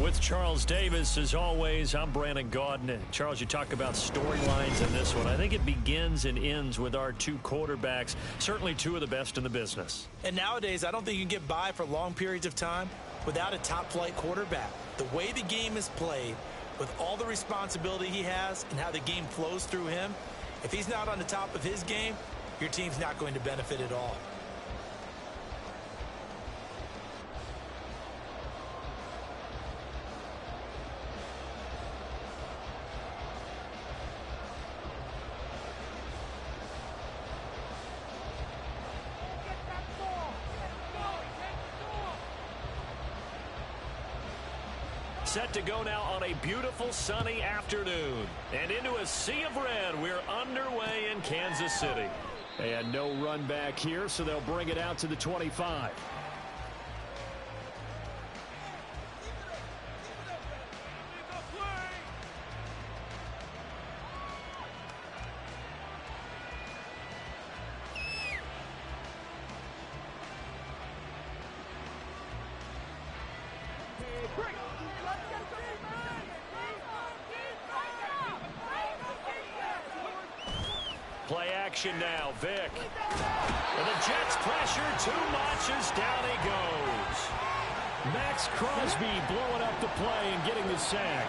With Charles Davis, as always, I'm Brandon Gaudin. And Charles, you talk about storylines in this one. I think it begins and ends with our two quarterbacks, certainly two of the best in the business. And nowadays, I don't think you can get by for long periods of time without a top-flight quarterback. The way the game is played, with all the responsibility he has and how the game flows through him, if he's not on the top of his game, your team's not going to benefit at all. Set to go now on a beautiful sunny afternoon. And into a sea of red, we're underway in Kansas City. And no run back here, so they'll bring it out to the 25. Play action now, Vic. And the Jets pressure too much as down he goes. Max Crosby blowing up the play and getting the sack.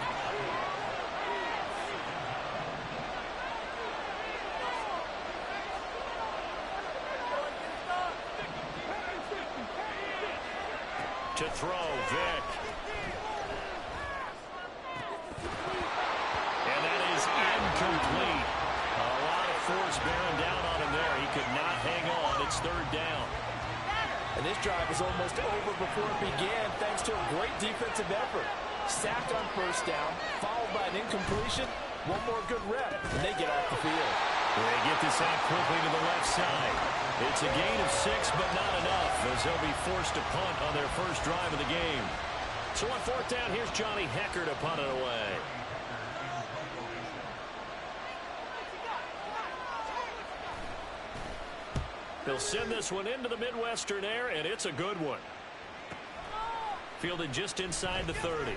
To throw, Vic. And that is incomplete. Force bearing down on him there. He could not hang on. It's third down. And this drive was almost over before it began thanks to a great defensive effort. Sacked on first down, followed by an incompletion. One more good rep, and they get off the field. They get this out quickly to the left side. It's a gain of 6, but not enough, as they'll be forced to punt on their first drive of the game. So on fourth down, here's Johnny Hecker to punt it away. They'll send this one into the Midwestern air, and it's a good one. Fielded just inside the 30.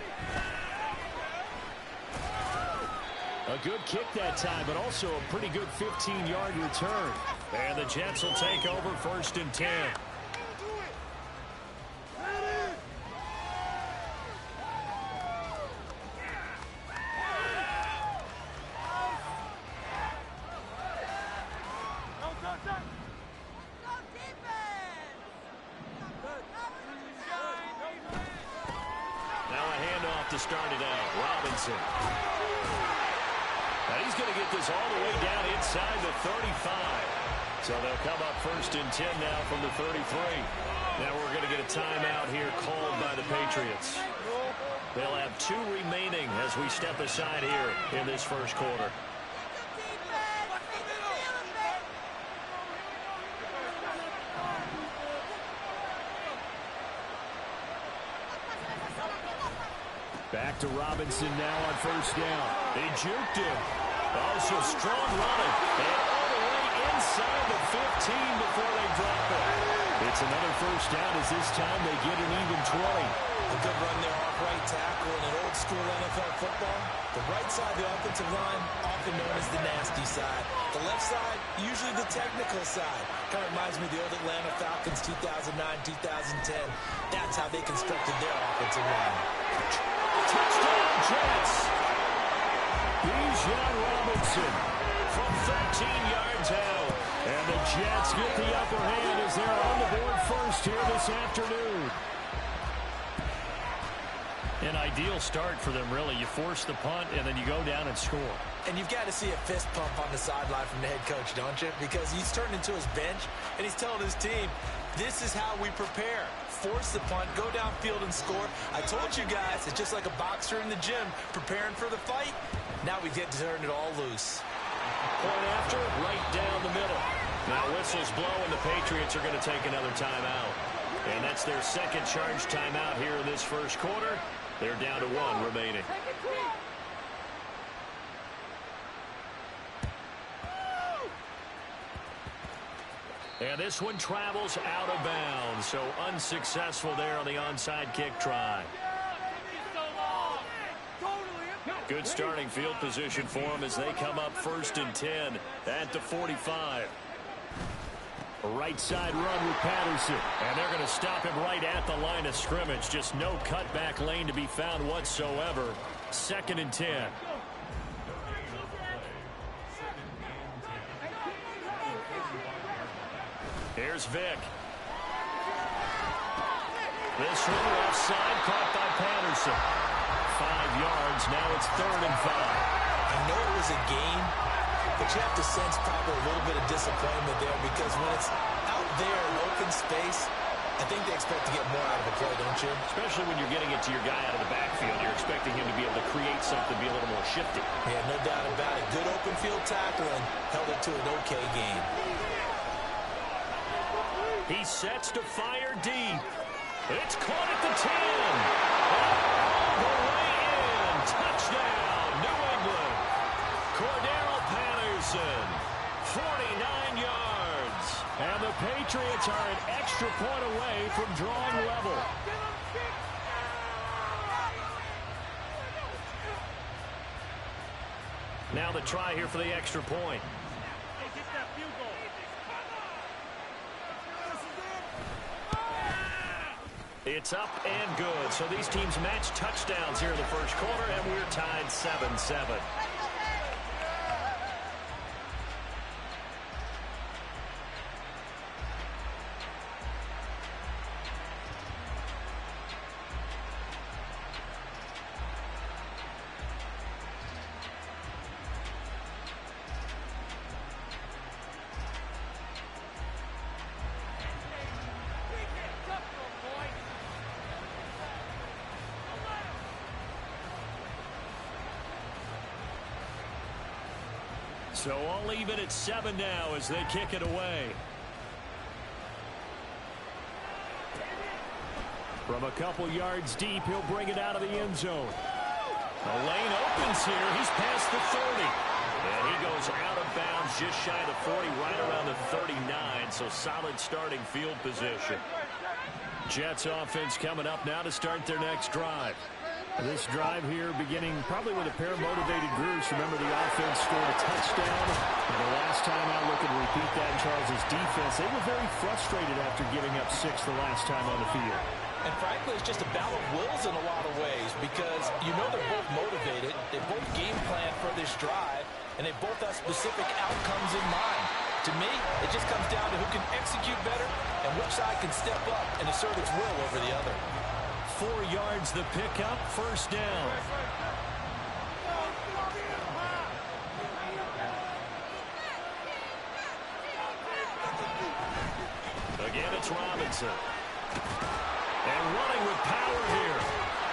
A good kick that time, but also a pretty good 15-yard return. And the Jets will take over first and 10. To start it out, Robinson. Now he's going to get this all the way down inside the 35. So they'll come up first and 10 now from the 33. Now we're going to get a timeout here called by the Patriots. They'll have 2 remaining as we step aside here in this first quarter. Back to Robinson now on first down. They juked him. Also strong running. And all the way inside the 15 before they drop it. It's another first down as this time they get an even 20. A good run there off right tackle in an old school NFL football. The right side of the offensive line, often known as the nasty side. The left side, usually the technical side. Kind of reminds me of the old Atlanta Falcons 2009-2010. That's how they constructed their offensive line. Touchdown, Jets. Bijan Robinson from 13 yards out. And the Jets get the upper hand as they're on the board first here this afternoon. An ideal start for them, really. You force the punt, and then you go down and score. And you've got to see a fist pump on the sideline from the head coach, don't you? Because he's turned into his bench, and he's telling his team, this is how we prepare. Force the punt, go downfield and score. I told you guys, it's just like a boxer in the gym preparing for the fight. Now we get to turn it all loose. Point after, right down the middle. Now whistles blow, and the Patriots are going to take another timeout. And that's their second charge timeout here in this first quarter. They're down to 1 remaining. And this one travels out of bounds, so unsuccessful there on the onside kick try. Good starting field position for them as they come up 1st and 10 at the 45. A right side run with Patterson. And they're going to stop him right at the line of scrimmage. Just no cutback lane to be found whatsoever. 2nd and 10. Here's Vick. This one offside, caught by Patterson. 5 yards. Now it's 3rd and 5. I know it was a game, but you have to sense probably a little bit of disappointment there because when it's out there in open space, I think they expect to get more out of the play, don't you? Especially when you're getting it to your guy out of the backfield. You're expecting him to be able to create something, be a little more shifty. Yeah, no doubt about it. Good open field tackling, held it to an okay game. He sets to fire deep. It's caught at the 10. All the way in. Touchdown, New England. Cordero Patterson, 49 yards. And the Patriots are an extra point away from drawing level. Now the try here for the extra point. It's up and good. So these teams match touchdowns here in the first quarter, and we're tied 7-7. So all even at 7 now as they kick it away. From a couple yards deep, he'll bring it out of the end zone. The lane opens here. He's past the 30. And he goes out of bounds just shy of the 40, right around the 39. So solid starting field position. Jets offense coming up now to start their next drive. This drive here beginning probably with a pair of motivated groups. Remember, the offense scored a touchdown. And the last time I look and repeat that in Charles' defense, they were very frustrated after giving up 6 the last time on the field. And frankly, it's just a battle of wills in a lot of ways because you know they're both motivated. They both game plan for this drive, and they both have specific outcomes in mind. To me, it just comes down to who can execute better and which side can step up and assert its will over the other. 4 yards the pickup, 1st down. Again, it's Robinson. And running with power here.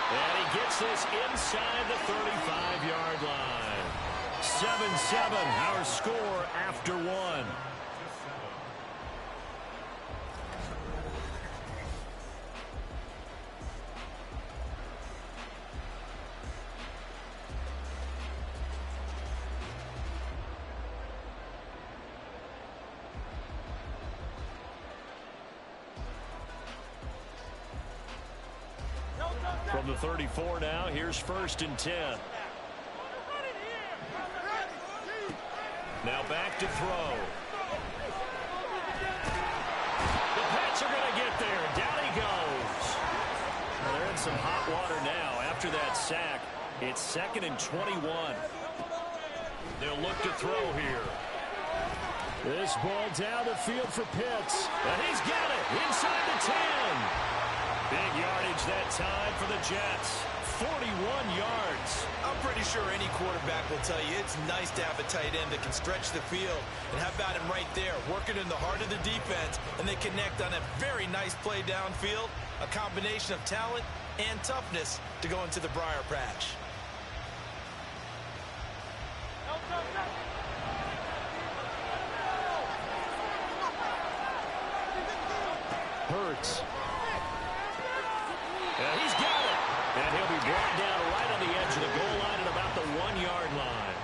And he gets this inside the 35-yard line. 7-7, our score after 1. From the 34 now, here's 1st and 10. Now back to throw. The Pats are going to get there. Down he goes. Well, they're in some hot water now after that sack. It's 2nd and 21. They'll look to throw here. This ball down the field for Pitts. And he's got it inside the 10. Big yardage that time for the Jets. 41 yards. I'm pretty sure any quarterback will tell you it's nice to have a tight end that can stretch the field. And how about him right there, working in the heart of the defense, and they connect on a very nice play downfield. A combination of talent and toughness to go into the briar patch. Hurts. And he's got it. And he'll be brought down right on the edge of the goal line at about the 1-yard line.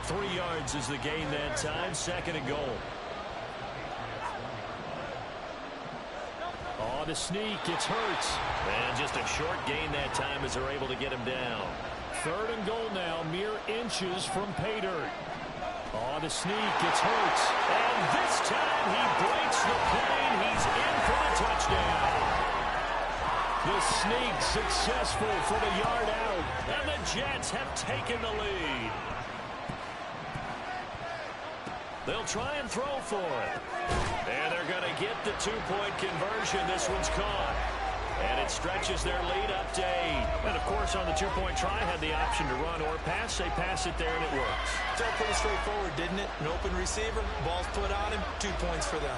3 yards is the gain that time. 2nd and goal. On the sneak, it's Hurts. And just a short gain that time as they're able to get him down. Third and goal now, mere inches from pay dirt. Oh, the sneak, it's Hurts. And this time he breaks the plane. He's in for the touchdown. The sneak successful for the yard out. And the Jets have taken the lead. They'll try and throw for it. And they're going to get the two-point conversion. This one's caught. And it stretches their lead up to 8. And, of course, on the two-point try, had the option to run or pass. They pass it there, and it works. It's all pretty straightforward, didn't it? An open receiver, ball's put on him, 2 points for them.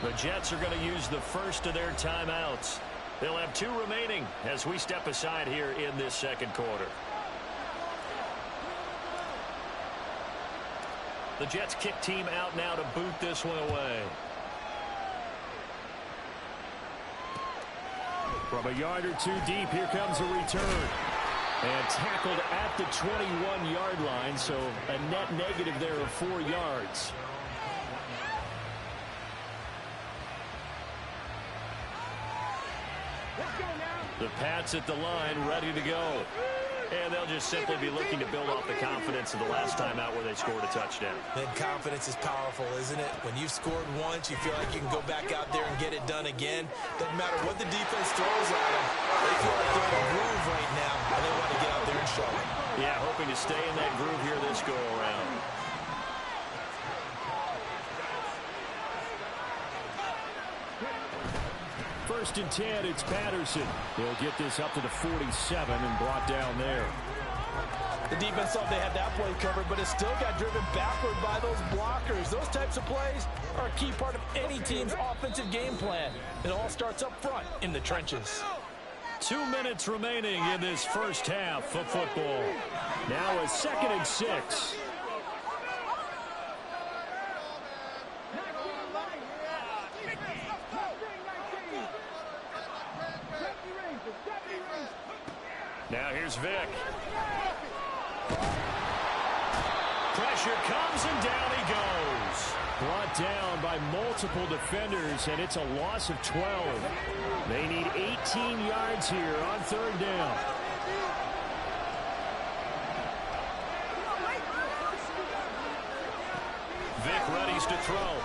The Jets are going to use the first of their timeouts. They'll have 2 remaining as we step aside here in this second quarter. The Jets kick team out now to boot this one away. From a yard or 2 deep, here comes a return. And tackled at the 21-yard line, so a net negative there of 4 yards. The Pats at the line, ready to go. And they'll just simply be looking to build off the confidence of the last time out where they scored a touchdown. And confidence is powerful, isn't it? When you've scored once, you feel like you can go back out there and get it done again. Doesn't matter what the defense throws at them. They feel like they're in a groove right now, and they want to get out there and show it. Yeah, hoping to stay in that groove here this go-around. First and 10, it's Patterson. They'll get this up to the 47 and brought down there. The defense thought they had that play covered, but it still got driven backward by those blockers. Those types of plays are a key part of any team's offensive game plan. It all starts up front in the trenches. 2 minutes remaining in this first half of football. Now a 2nd and 6. Now here's Vic. Pressure comes and down he goes. Brought down by multiple defenders, and it's a loss of 12. They need 18 yards here on 3rd down. Vic readies to throw.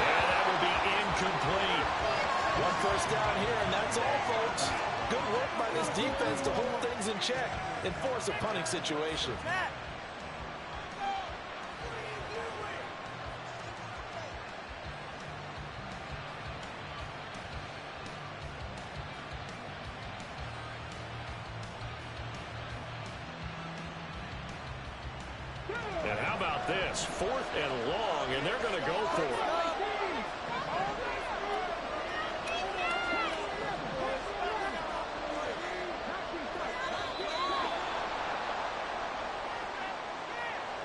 And that will be incomplete. 1 first down here, and that's all, folks. Good work by this defense to hold things in check and force a punting situation. And how about this? 4th and long, and they're going to go for it.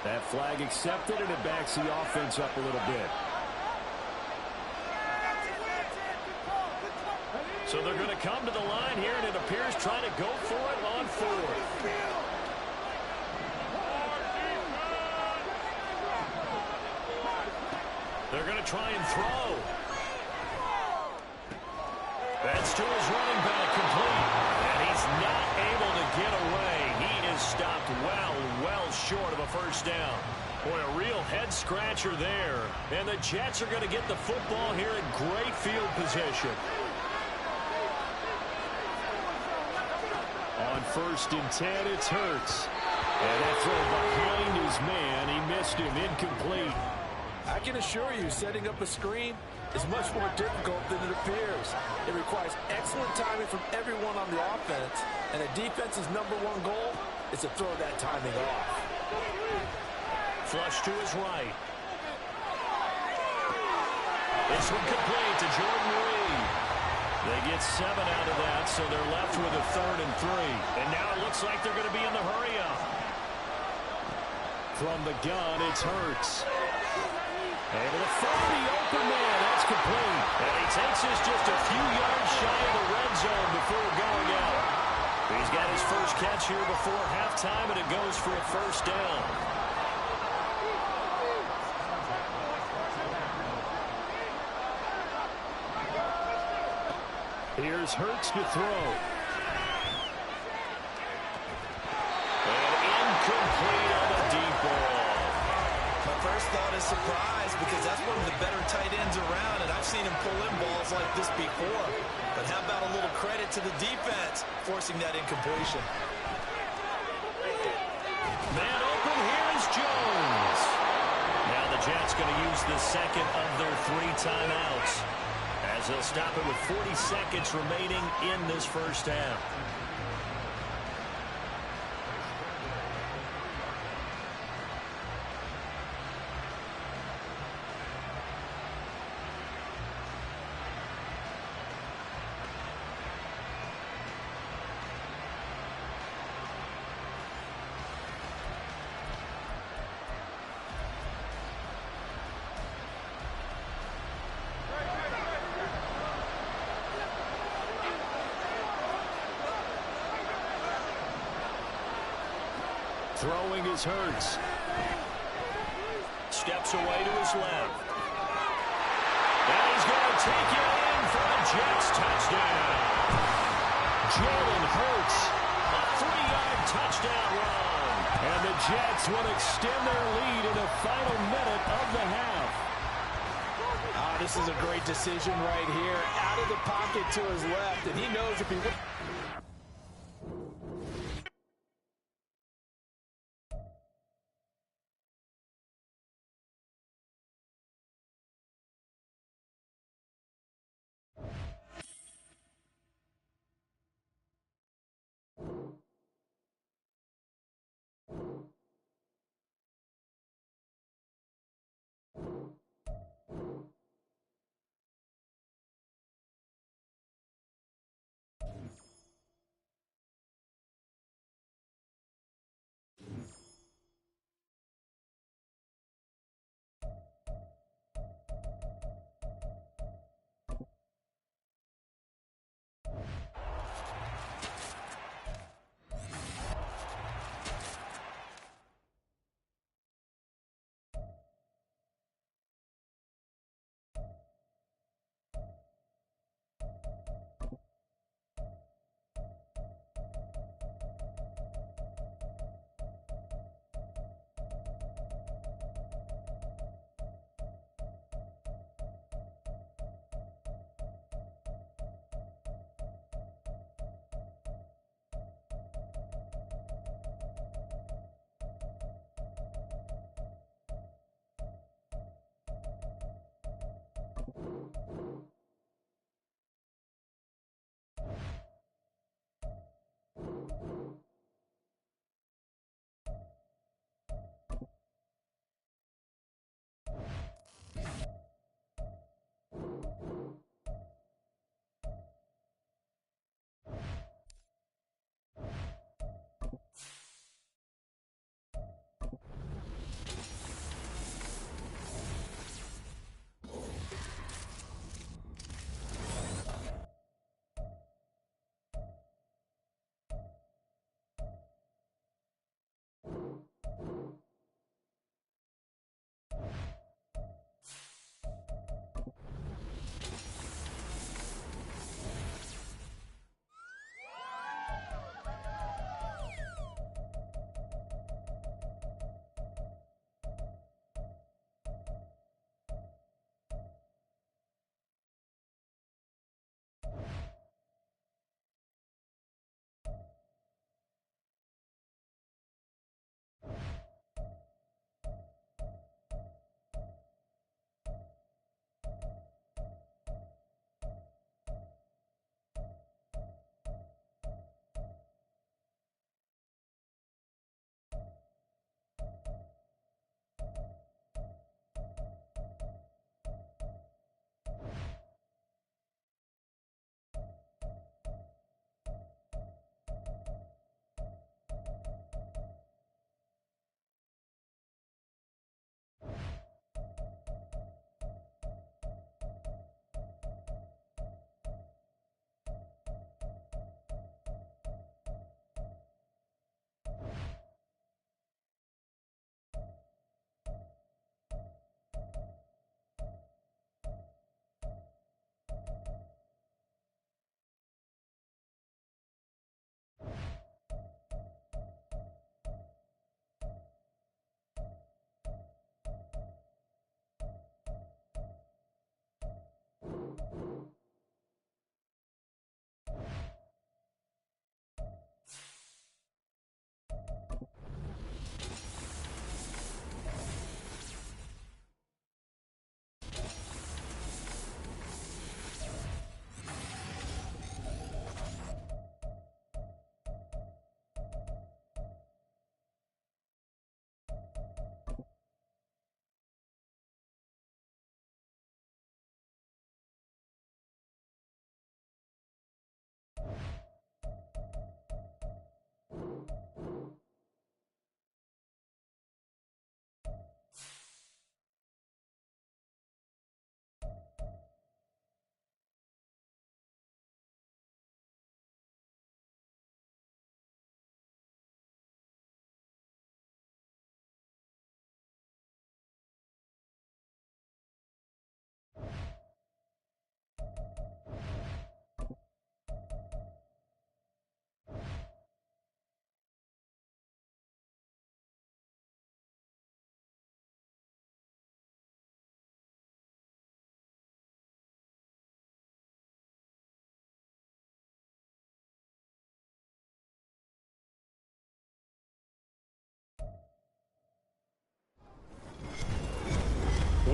That flag accepted, and it backs the offense up a little bit. So they're going to come to the line here, and it appears trying to go for it on 4th. They're going to try and throw. That's to his running back, complete. And he's not able to get away. He is stopped well short of a first down. Boy, a real head-scratcher there. And the Jets are going to get the football here in great field position. On 1st and 10, it's Hurts. And that throw behind his man. He missed him, incomplete. I can assure you, setting up a screen is much more difficult than it appears. It requires excellent timing from everyone on the offense, and a defense's #1 goal is to throw that timing off. Flush to his right. This one complete to Jordan Reed. They get 7 out of that, so they're left with a 3rd and 3. And now it looks like they're going to be in the hurry-up. From the gun, it's Hurts. Able to find the open man. That's complete. And he takes this just a few yards shy of the red zone before going out. He's got his first catch here before halftime, and it goes for a first down. Here's Hurts to throw. And incomplete on a deep ball. My first thought is surprise because that's one of the better tight ends around, and I've seen him pull in balls like this before. But how about a little credit to the defense forcing that incompletion? Man open, here is Jones. Now the Jets going to use the second of their 3 timeouts as they'll stop it with 40 seconds remaining in this first half. Throwing is Hurts. Steps away to his left. And he's going to take it in for a Jets touchdown. Jalen Hurts, a 3-yard touchdown run. And the Jets will extend their lead in the final minute of the half. Oh, this is a great decision right here. Out of the pocket to his left, and he knows if he...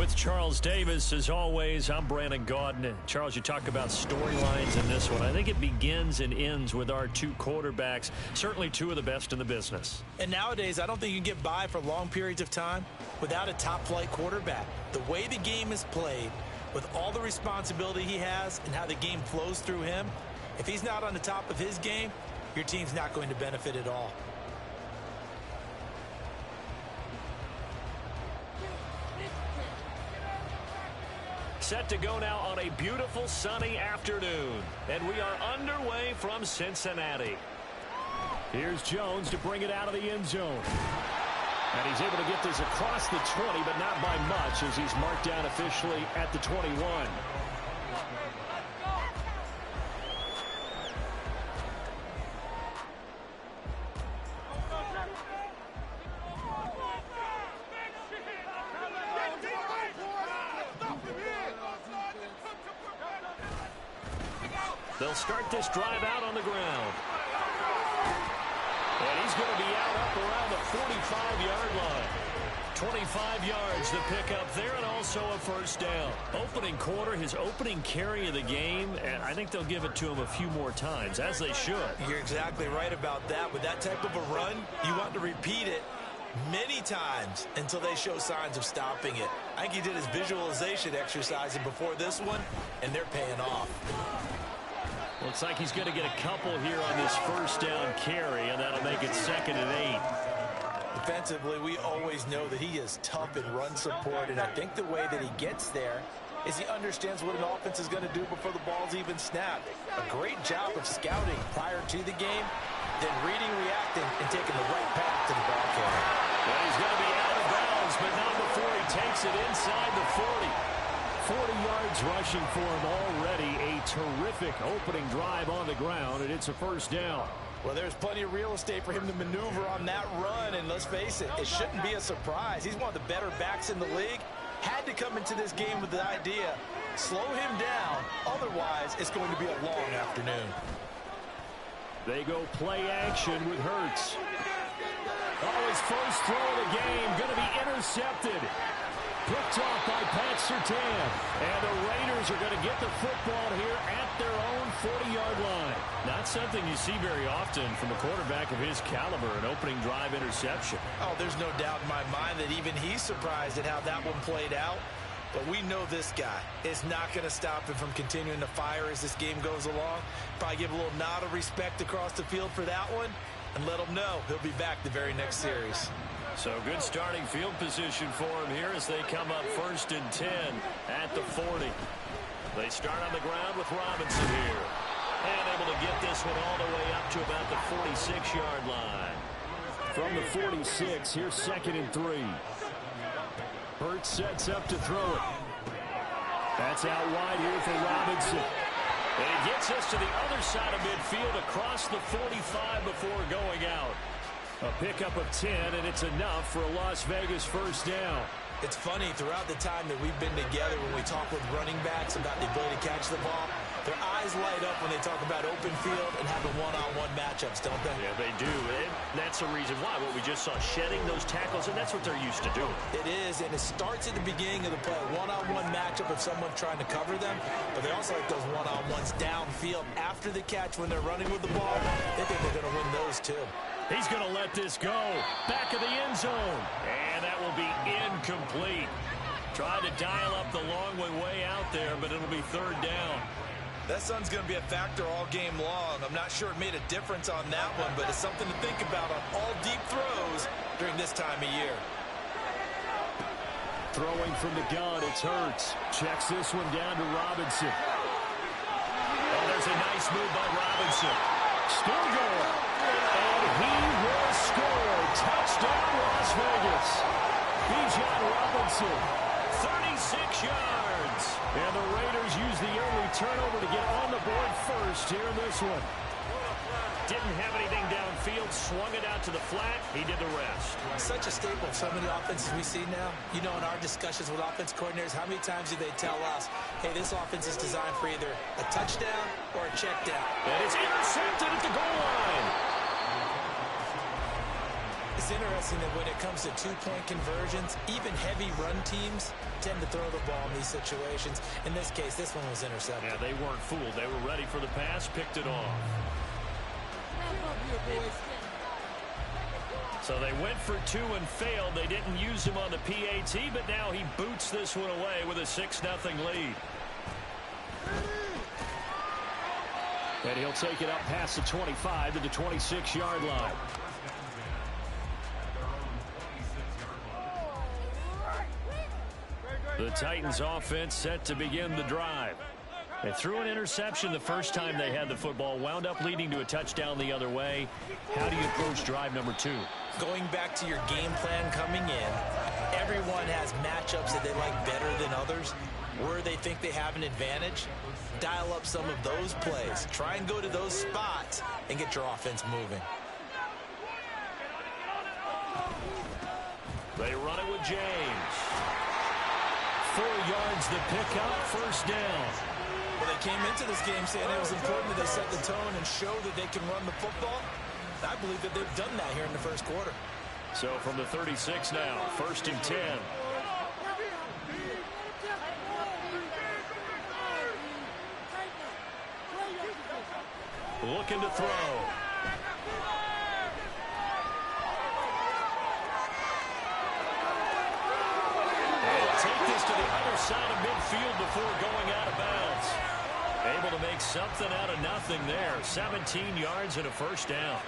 with Charles Davis. As always, I'm Brandon Gaudin. Charles, you talk about storylines in this one. I think it begins and ends with our two quarterbacks, certainly two of the best in the business. And nowadays, I don't think you can get by for long periods of time without a top-flight quarterback. The way the game is played, with all the responsibility he has and how the game flows through him, if he's not on the top of his game, your team's not going to benefit at all. Set to go now on a beautiful sunny afternoon. And we are underway from Cincinnati. Here's Jones to bring it out of the end zone. And he's able to get this across the 20, but not by much as he's marked down officially at the 21. They'll start this drive out on the ground. And he's going to be out up around the 45-yard line. 25 yards to pick up there, and also a first down. Opening quarter, his opening carry of the game, and I think they'll give it to him a few more times, as they should. You're exactly right about that. With that type of a run, you want to repeat it many times until they show signs of stopping it. I think he did his visualization exercising before this one, and they're paying off. Looks like he's going to get a couple here on this first down carry, and that'll make it 2nd and 8. Defensively, we always know that he is tough in run support, and I think the way that he gets there is he understands what an offense is going to do before the ball's even snapped. A great job of scouting prior to the game, then reading, reacting, and taking the right path to the ball carrier. Well, he's going to be out of bounds, but not before he takes it inside the 40. 40 yards rushing for him already. A terrific opening drive on the ground, and it's a first down. Well, there's plenty of real estate for him to maneuver on that run, and let's face it, it shouldn't be a surprise. He's one of the better backs in the league. Had to come into this game with the idea, slow him down, otherwise it's going to be a long afternoon. They go play action with Hurts. Oh, his first throw of the game going to be intercepted. Picked off by Pat Surtain. And the Raiders are going to get the football here at their own 40-yard line. Not something you see very often from a quarterback of his caliber, an opening drive interception. Oh, there's no doubt in my mind that even he's surprised at how that one played out. But we know this guy is not going to stop him from continuing to fire as this game goes along. Probably give a little nod of respect across the field for that one and let him know he'll be back the very next series. So good starting field position for him here as they come up 1st and 10 at the 40. They start on the ground with Robinson here. And able to get this one all the way up to about the 46-yard line. From the 46, here's 2nd and 3. Hurts sets up to throw it. That's out wide here for Robinson. And it gets us to the other side of midfield across the 45 before going out. A pickup of 10, and it's enough for a Las Vegas first down. It's funny, throughout the time that we've been together, when we talk with running backs about the ability to catch the ball, their eyes light up when they talk about open field and having one-on-one matchups, don't they? Yeah, they do. And that's the reason why. What we just saw, shedding those tackles, and that's what they're used to doing. It is, and it starts at the beginning of the play. One-on-one matchup of someone trying to cover them, but they also like those one-on-ones downfield after the catch when they're running with the ball. They think they're going to win those, too. He's going to let this go. Back of the end zone. And that will be incomplete. Tried to dial up the long way out there, but it'll be 3rd down. That sun's going to be a factor all game long. I'm not sure it made a difference on that one, but it's something to think about on all deep throws during this time of year. Throwing from the gun, it's Hurts. Checks this one down to Robinson. Oh, there's a nice move by Robinson. Still going. And he will score. Touchdown, Las Vegas. Bijan Robinson, 36 yards. And the Raiders use the early turnover to get on the board first here in this one. Didn't have anything downfield, swung it out to the flat. He did the rest. Such a staple of so many offenses we see now. You know, in our discussions with offense coordinators, how many times do they tell us, hey, this offense is designed for either a touchdown or a check down. And it's intercepted at the goal line. It's It's interesting that when it comes to two-point conversions, even heavy run teams tend to throw the ball in these situations. In this case, this one was intercepted. Yeah, they weren't fooled. They were ready for the pass, picked it off. So they went for two and failed. They didn't use him on the PAT, but now he boots this one away with a 6-0 lead. And he'll take it up past the 25 to the 26-yard line. The Titans offense set to begin the drive. They threw an interception the first time they had the football, wound up leading to a touchdown the other way. How do you approach drive number 2? Going back to your game plan coming in, everyone has matchups that they like better than others. Where they think they have an advantage, dial up some of those plays. Try and go to those spots and get your offense moving. They run it with James. 4 yards the pickup, first down. Well, they came into this game saying it was important that they set the tone and show that they can run the football. I believe that they've done that here in the first quarter. So from the 36 now, first and 10. Looking to throw. They'll take this to the other side of midfield before going out of bounds. Able to make something out of nothing there. 17 yards and a first down.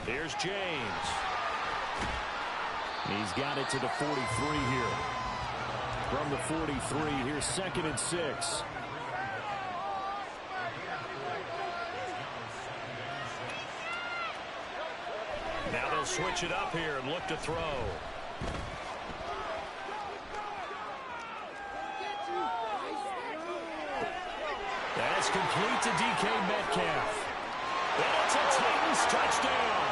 Here's James. He's got it to the 43 here. From the 43, here's 2nd and 6. Now they'll switch it up here and look to throw. That's complete to DK Metcalf. And it's a Titans touchdown.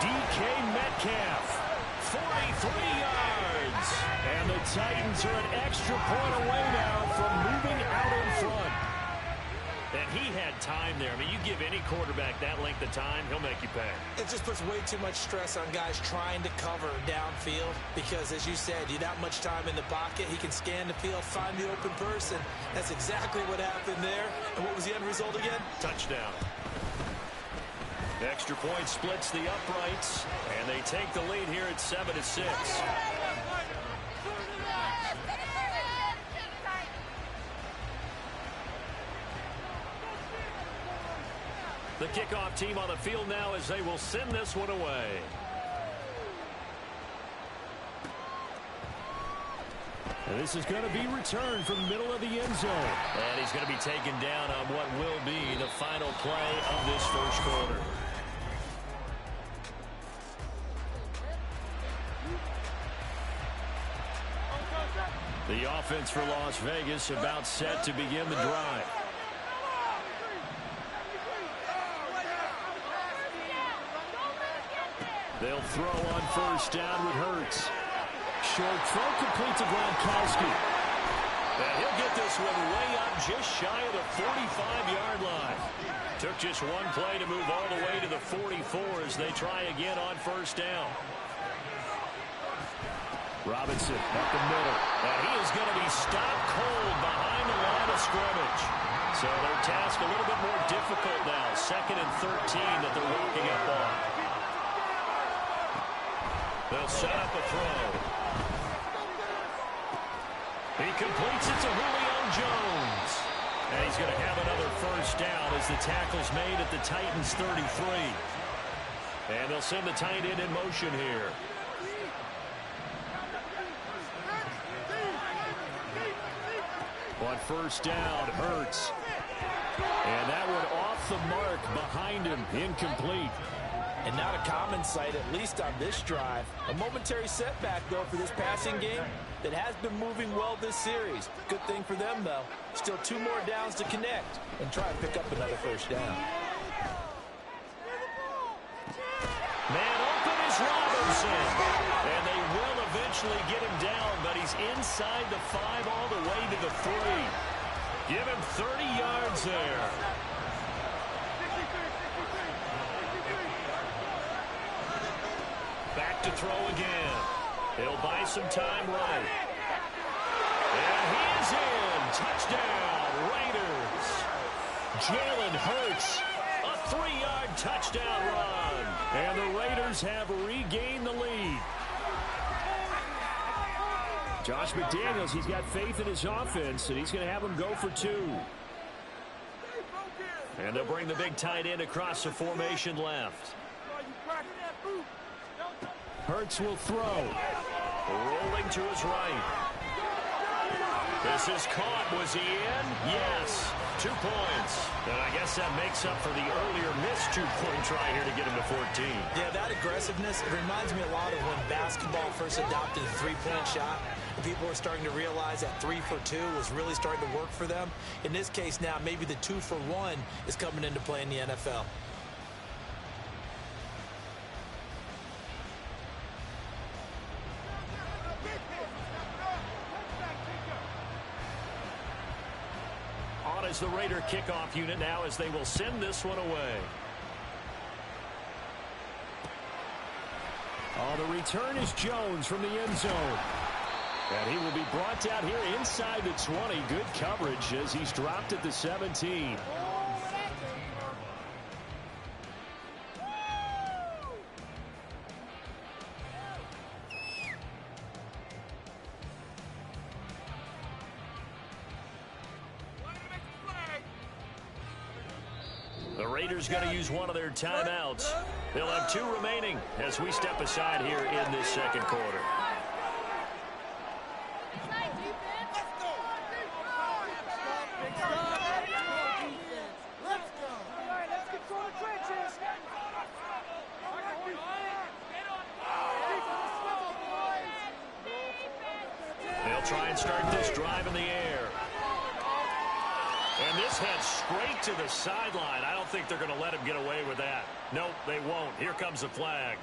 DK Metcalf, 43 yards. And the Titans are an extra point away now from moving out in front. And he had time there. I mean, you give any quarterback that length of time, he'll make you pay. It just puts way too much stress on guys trying to cover downfield because, as you said, you that much time in the pocket, he can scan the field, find the open person. That's exactly what happened there. And what was the end result again? Touchdown. The extra point splits the uprights, and they take the lead here at 7-6. The kickoff team on the field now as they will send this one away. And this is going to be returned from the middle of the end zone. And he's going to be taken down on what will be the final play of this first quarter. The offense for Las Vegas about set to begin the drive. They'll throw on first down with Hurts. Short throw complete to Gronkowski. And he'll get this one way up just shy of the 45-yard line. Took just one play to move all the way to the 44 as they try again on first down. Robinson up the middle. And he is going to be stopped cold behind the line of scrimmage. So their task a little bit more difficult now. 2nd and 13 that they're walking up on. They'll set up a throw. He completes it to Julio Jones. And he's going to have another first down as the tackle's made at the Titans' 33. And they'll send the tight end in motion here. On first down, Hurts. And that one off the mark behind him, incomplete. And not a common sight, at least on this drive. A momentary setback, though, for this passing game that has been moving well this series. Good thing for them, though. Still 2 more downs to connect and try and pick up another first down. Man open is Robinson. And they will eventually get him down, but he's inside the 5 all the way to the 3. Give him 30 yards there. Back to throw again. He'll buy some time right. And he is in. Touchdown, Raiders. Jalen Hurts, a 3-yard touchdown run. And the Raiders have regained the lead. Josh McDaniels, he's got faith in his offense, and he's going to have them go for 2. And they'll bring the big tight end across the formation left. Hurts will throw. Rolling to his right. This is caught. Was he in? Yes. 2 points. And I guess that makes up for the earlier missed 2-point try here to get him to 14. Yeah, that aggressiveness, it reminds me a lot of when basketball first adopted the 3-point shot. People were starting to realize that 3 for 2 was really starting to work for them. In this case now, maybe the 2 for 1 is coming into play in the NFL. On is the Raider kickoff unit now as they will send this one away. Oh, the return is Jones from the end zone. And he will be brought down here inside the 20. Good coverage as he's dropped at the 17. The Raiders going to use one of their timeouts. They'll have 2 remaining as we step aside here in this second quarter. They'll try and start this drive in the air. And this heads straight to the sideline. I don't think they're going to let him get away with that. Nope, they won't. Here comes the flag.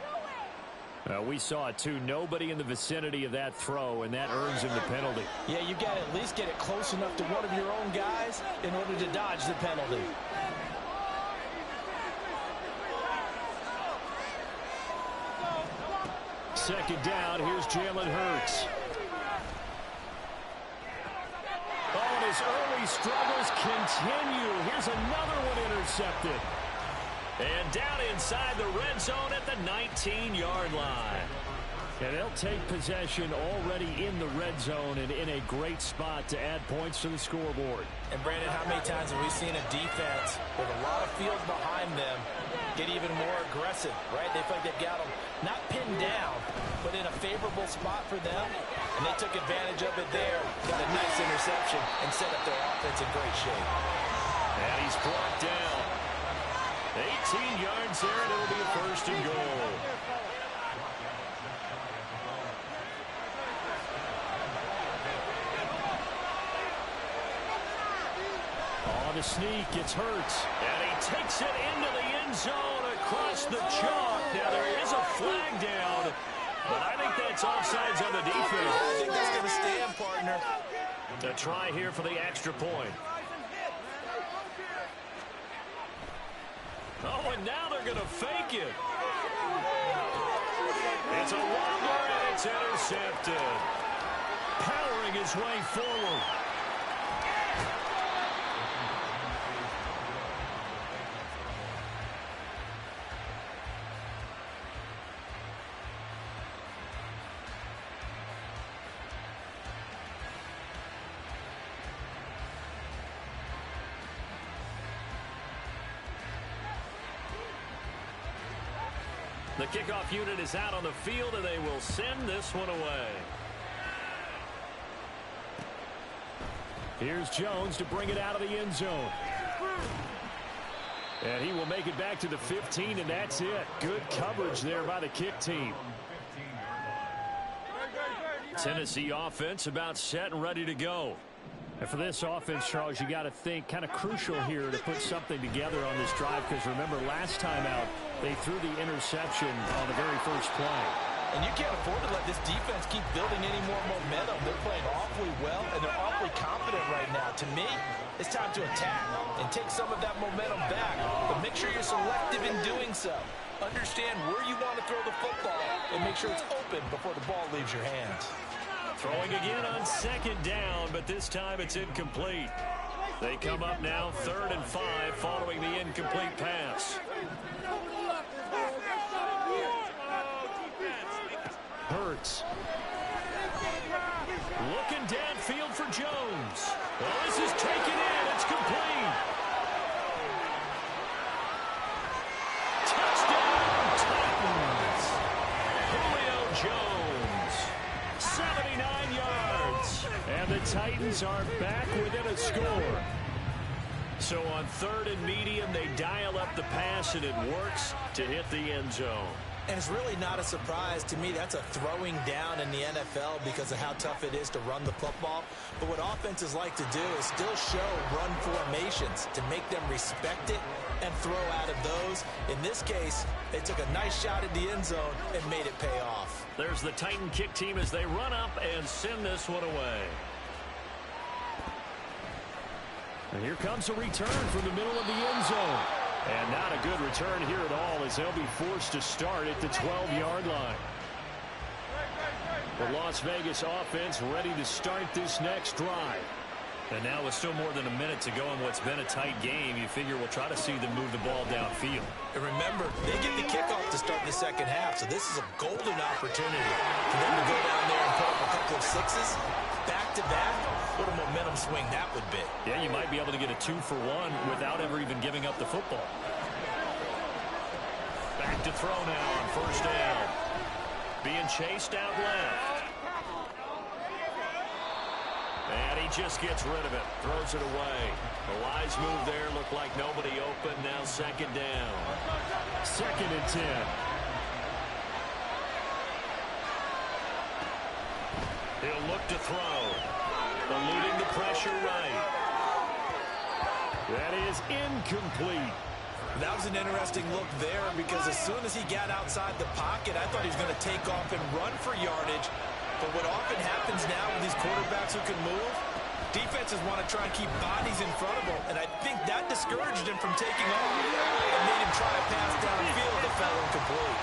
We saw it, too. Nobody in the vicinity of that throw, and that earns him the penalty. Yeah, you got to at least get it close enough to one of your own guys in order to dodge the penalty. Second down, here's Jalen Hurts. Oh, and his early struggles continue. Here's another one intercepted. And down inside the red zone at the 19-yard line. And they'll take possession already in the red zone and in a great spot to add points to the scoreboard. And, Brandon, how many times have we seen a defense with a lot of field behind them get even more aggressive, right? They feel like they've got them not pinned down, but in a favorable spot for them. And they took advantage of it there, got a nice interception, and set up their offense in great shape. And he's brought down. 18 yards there, and it'll be a first and goal. On the sneak, it's Hurts. And he takes it into the end zone across the chalk. Now, there is a flag down, but I think that's offsides on the defense. I think that's going to stand, partner. A try here for the extra point. Oh, and now they're going to fake it. It's a wobbler, and it's intercepted. Powering his way forward. The kickoff unit is out on the field, and they will send this one away. Here's Jones to bring it out of the end zone. And he will make it back to the 15, and that's it. Good coverage there by the kick team. Tennessee offense about set and ready to go. And for this offense, Charles, you got to think kind of crucial here to put something together on this drive, because remember last time out, they threw the interception on the very first play. And you can't afford to let this defense keep building any more momentum. They're playing awfully well, and they're awfully confident right now. To me, it's time to attack and take some of that momentum back. But make sure you're selective in doing so. Understand where you want to throw the football and make sure it's open before the ball leaves your hands. Throwing again on second down, but this time it's incomplete. They come up now 3rd and 5 following the incomplete pass. Hurts. Looking downfield for Jones. Well, this is taken in. It's complete. Touchdown, Titans. Julio Jones. 79 yards. And the Titans are back within a score. So on 3rd and medium, they dial up the pass, and it works to hit the end zone. And it's really not a surprise to me. That's a throwing down in the NFL because of how tough it is to run the football. But what offenses like to do is still show run formations to make them respect it and throw out of those. In this case, they took a nice shot at the end zone and made it pay off. There's the Titan kick team as they run up and send this one away. And here comes a return from the middle of the end zone. And not a good return here at all as they'll be forced to start at the 12-yard line. The Las Vegas offense ready to start this next drive. And now with still more than a minute to go in what's been a tight game, you figure we'll try to see them move the ball downfield. And remember, they get the kickoff to start the second half, so this is a golden opportunity for them to go down there and put up a couple of sixes back-to-back. What a momentum swing that would be. Yeah, you might be able to get a 2-for-1 without ever even giving up the football. Back to throw now on 1st down. Being chased out left. And he just gets rid of it. Throws it away. A wise move there. Looked like nobody open. Now 2nd down. 2nd and 10. He'll look to throw. Eluding the pressure right. That is incomplete. That was an interesting look there because as soon as he got outside the pocket, I thought he was going to take off and run for yardage. But what often happens now with these quarterbacks who can move, defenses want to try and keep bodies in front of them. And I think that discouraged him from taking off and made him try a pass downfield that fell incomplete.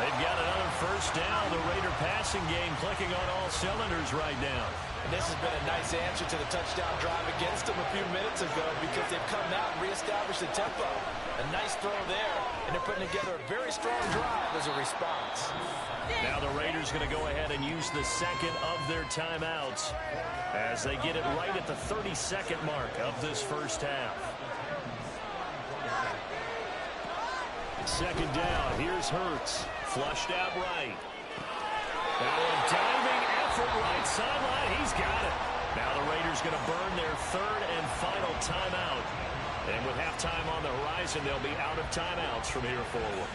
They've got another 1st down. The Raider passing game clicking on all cylinders right now. And this has been a nice answer to the touchdown drive against them a few minutes ago because they've come out and reestablished the tempo. A nice throw there, and they're putting together a very strong drive as a response. Now the Raiders going to go ahead and use the 2nd of their timeouts as they get it right at the 32nd mark of this 1st half. 2nd down. Here's Hurts. Flushed out right. Now a diving effort right sideline. He's got it. Now the Raiders going to burn their 3rd and final timeout. And with halftime on the horizon, they'll be out of timeouts from here forward.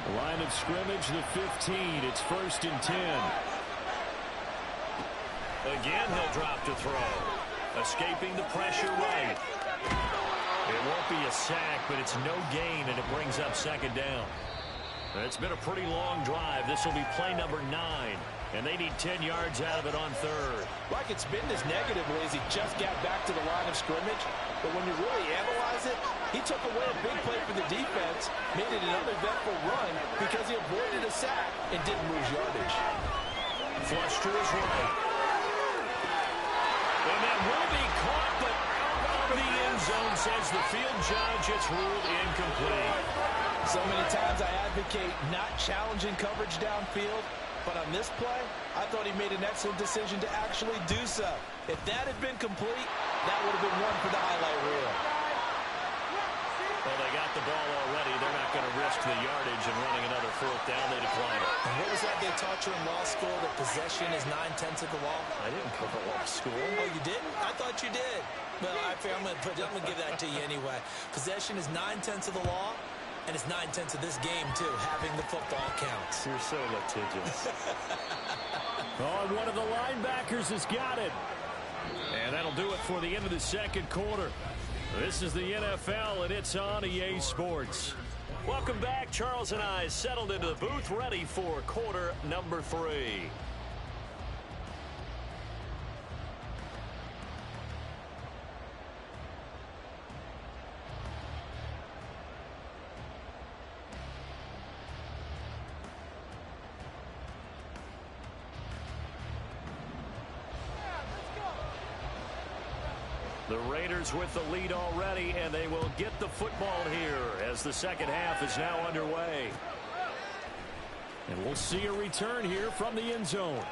The line of scrimmage, the 15. It's 1st and 10. Again, he'll drop to throw. Escaping the pressure right. It won't be a sack, but it's no gain, and it brings up 2nd down. It's been a pretty long drive. This will be play number 9, and they need 10 yards out of it on 3rd. Like it's been this negatively as he just got back to the line of scrimmage, but when you really analyze it, he took away a big play for the defense, made it an uneventful run because he avoided a sack and didn't lose yardage. Flush to his right. And that will be caught, but out of the end zone, says the field judge. It's ruled incomplete. So many times I advocate not challenging coverage downfield, but on this play, I thought he made an excellent decision to actually do so. If that had been complete, that would have been one for the highlight reel. Well, they got the ball already. They're not going to risk the yardage and running another 4th down. They decline it. And what was that they taught you in law school, that possession is 9/10 of the law? I didn't cover law school. Oh, you didn't? I thought you did. Well, I'm going to give that to you anyway. Possession is 9/10 of the law, and it's 9/10 of this game, too. Having the football counts. You're so litigious. Oh, one of the linebackers has got it. And that'll do it for the end of the 2nd quarter. This is the NFL, and it's on EA Sports. Welcome back. Charles and I settled into the booth, ready for quarter number 3. The Raiders with the lead already, and they will get the football here as the second half is now underway. And we'll see a return here from the end zone.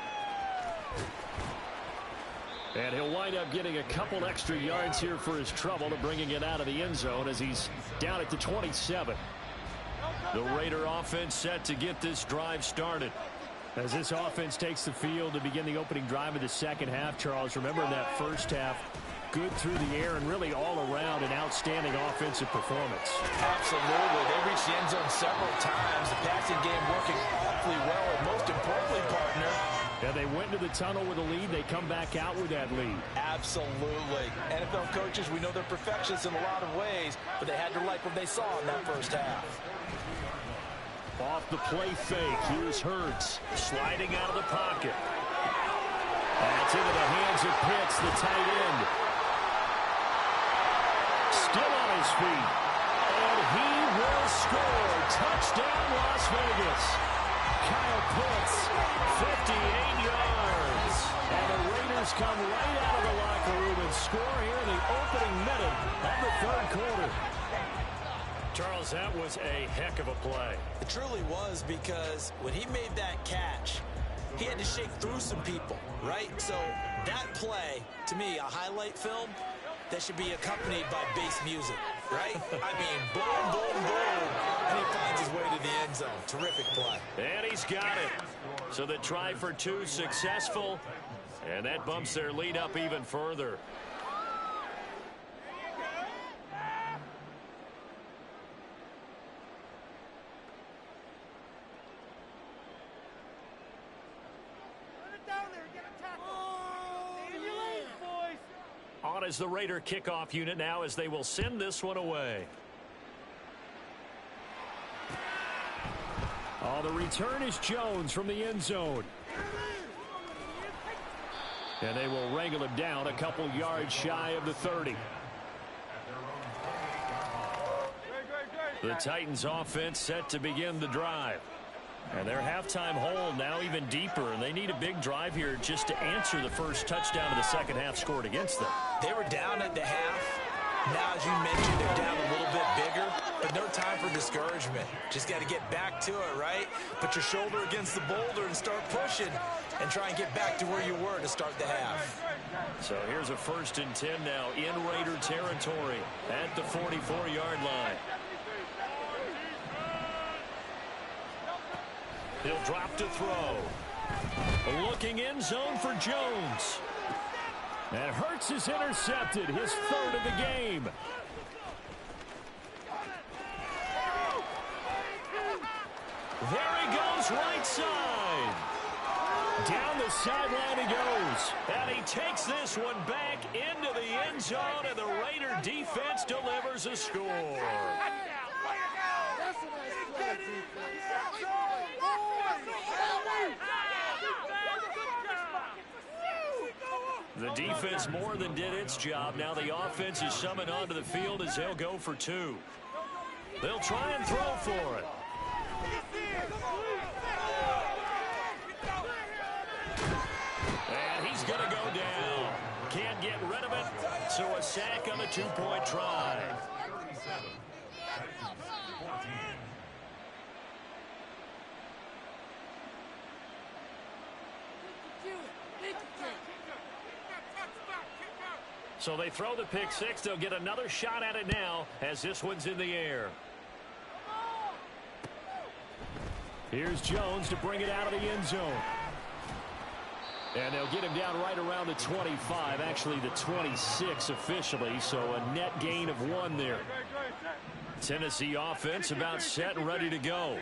And he'll wind up getting a couple extra yards here for his trouble to bringing it out of the end zone as he's down at the 27. The Raider offense set to get this drive started. As this offense takes the field to begin the opening drive of the second half, Charles, remember in that first half, good through the air and really all around an outstanding offensive performance. Absolutely. They reached the end zone several times. The passing game working awfully well, and most importantly, partner. Yeah, they went to the tunnel with a lead. They come back out with that lead. Absolutely. NFL coaches, we know they're perfectionists in a lot of ways, but they had to like what they saw in that first half. Off the play fake. Here's Hurts sliding out of the pocket. That's into the hands of Pitts, the tight end. Still on his feet. And he will score. Touchdown, Las Vegas. Kyle Pitts, 58 yards. And the Raiders come right out of the locker room and score here in the opening minute of the third quarter. Charles, that was a heck of a play. It truly was, because when he made that catch, he had to shake through some people, right? So that play, to me, a highlight film that should be accompanied by bass music, right? I mean, boom, boom, boom, and he finds his way to the end zone. Terrific play. And he's got it. So the try for 2 successful, and that bumps their lead up even further. On is the Raider kickoff unit now as they will send this one away. Oh, the return is Jones from the end zone. And they will wrangle him down a couple yards shy of the 30. The Titans offense set to begin the drive. And their halftime hold now even deeper, and they need a big drive here just to answer the first touchdown of the second half scored against them. They were down at the half. Now, as you mentioned, they're down a little bit bigger, but no time for discouragement. Just got to get back to it, right? Put your shoulder against the boulder and start pushing and try and get back to where you were to start the half. So here's a 1st and 10 now in Raider territory at the 44-yard line. He'll drop to throw. Looking end zone for Jones. And Hurts is intercepted, his 3rd of the game. There he goes, right side. Down the sideline he goes. And he takes this one back into the end zone, and the Raider defense delivers a score. The defense more than did its job. Now the offense is summoned onto the field as they'll go for 2. They'll try and throw for it. And he's going to go down. Can't get rid of it. So a sack on the 2-point try. So they throw the pick 6. They'll get another shot at it now as this one's in the air. Here's Jones to bring it out of the end zone. And they'll get him down right around the 25, actually the 26 officially, so a net gain of 1 there. Tennessee offense about set and ready to go.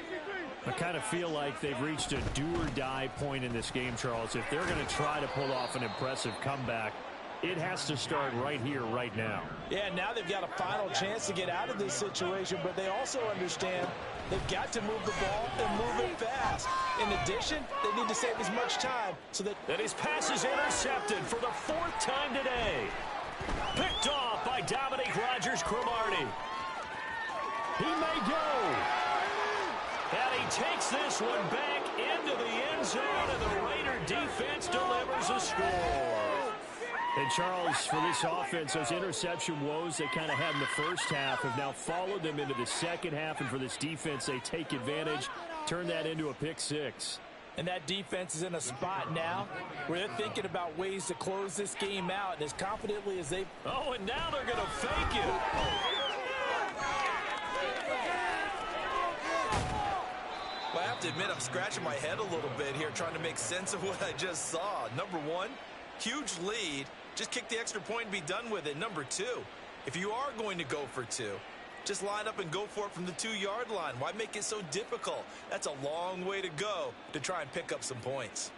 I kind of feel like they've reached a do-or-die point in this game, Charles. If they're going to try to pull off an impressive comeback, It has to start right here, right now. Yeah, now they've got a final chance to get out of this situation, but they also understand they've got to move the ball and move it fast. In addition, they need to save as much time so that... And his pass is intercepted for the 4th time today. Picked off by Dominique Rodgers-Cromartie. He may go. And he takes this one back into the end zone, and the Raider defense delivers a score. And, Charles, for this offense, those interception woes they kind of had in the first half have now followed them into the second half. And for this defense, they take advantage, turn that into a pick six. And that defense is in a spot now where they're thinking about ways to close this game out. And as confidently as they... Oh, and now they're going to fake it. Well, I have to admit, I'm scratching my head a little bit here trying to make sense of what I just saw. Number one, huge lead. Just kick the extra point and be done with it. Number two, if you are going to go for two, just line up and go for it from the 2-yard line. Why make it so difficult? That's a long way to go to try and pick up some points.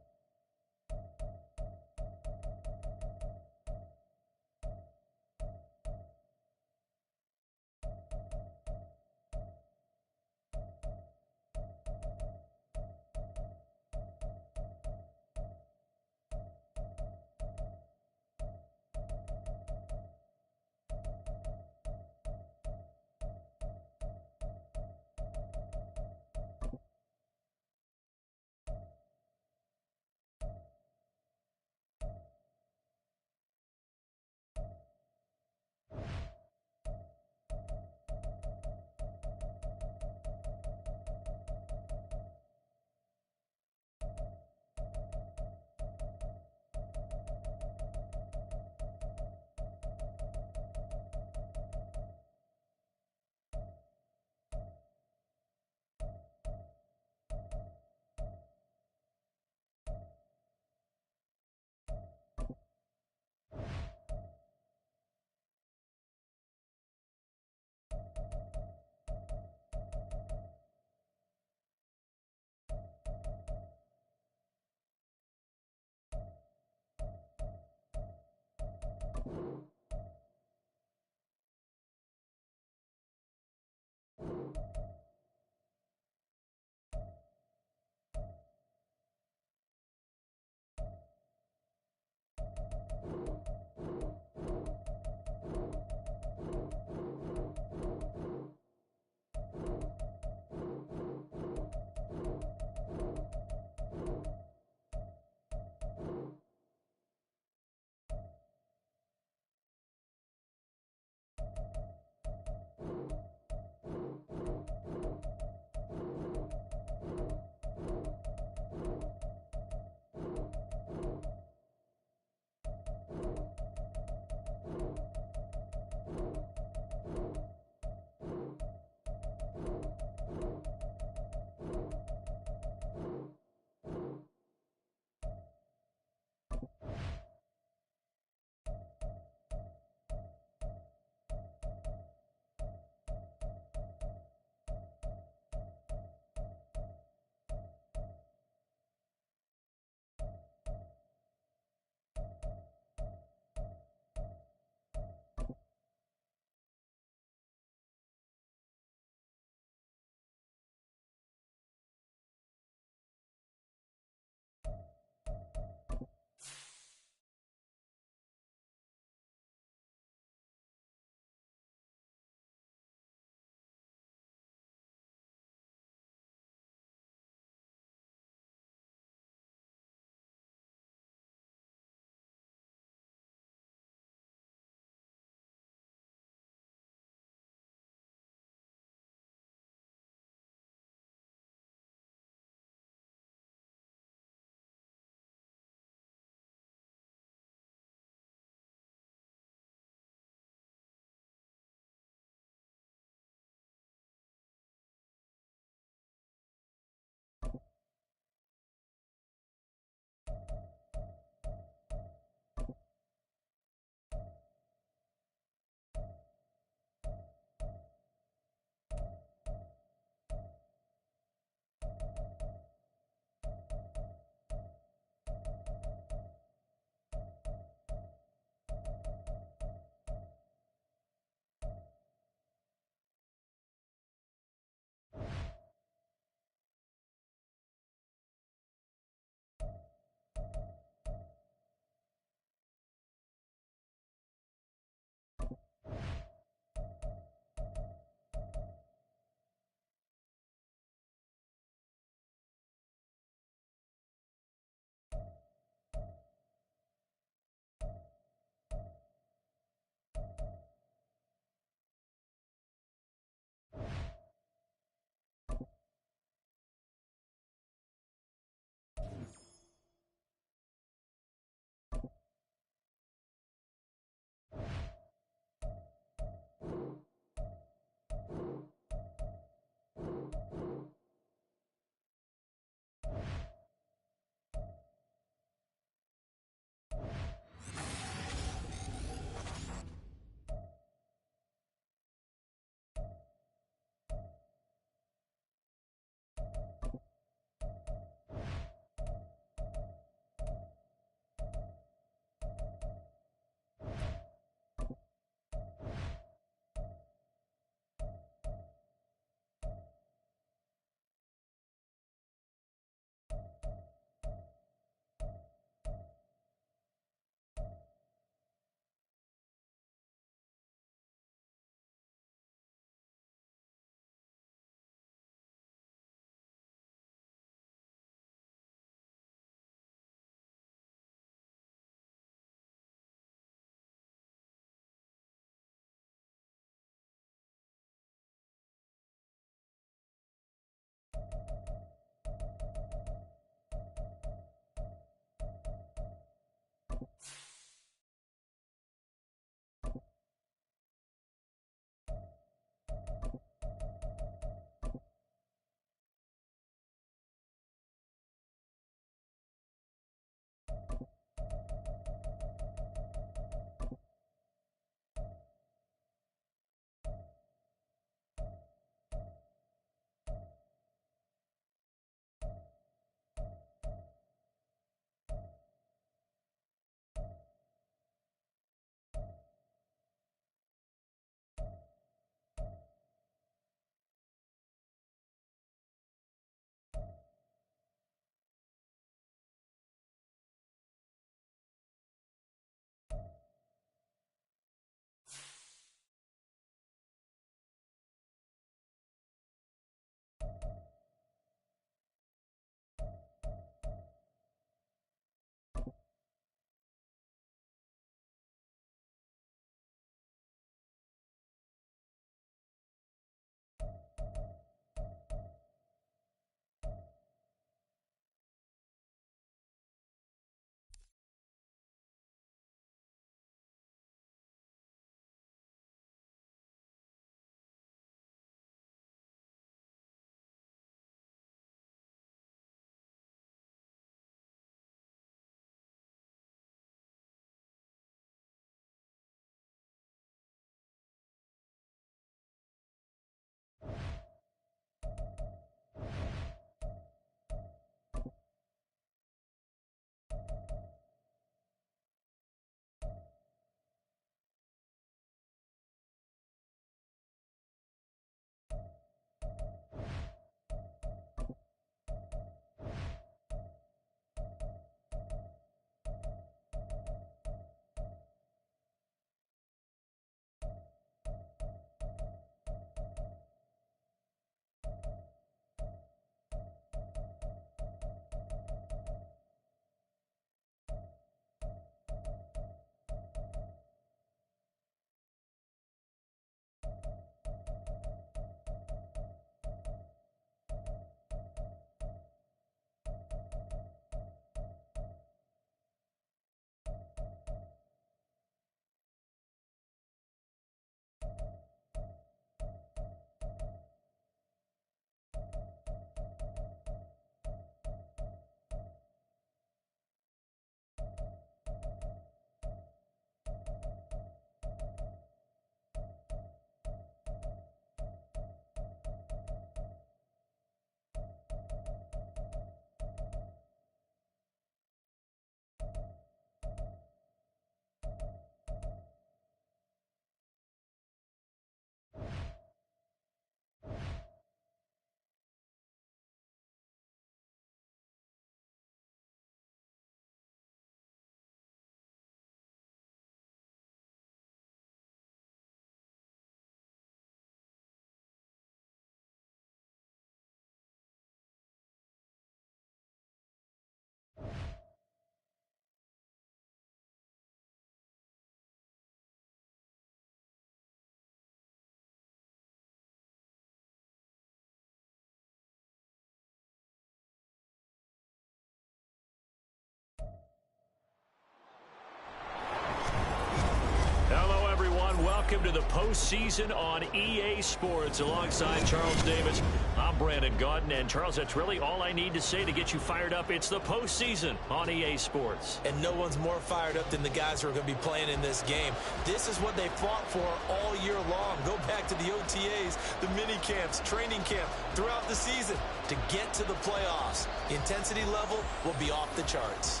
welcome to the postseason on EA Sports. Alongside Charles Davis, I'm Brandon Gaudin. And Charles, that's really all I need to say to get you fired up. It's the postseason on EA Sports. And no one's more fired up than the guys who are going to be playing in this game. This is what they fought for all year long. Go back to the OTAs, the mini camps, training camp, throughout the season to get to the playoffs. The intensity level will be off the charts.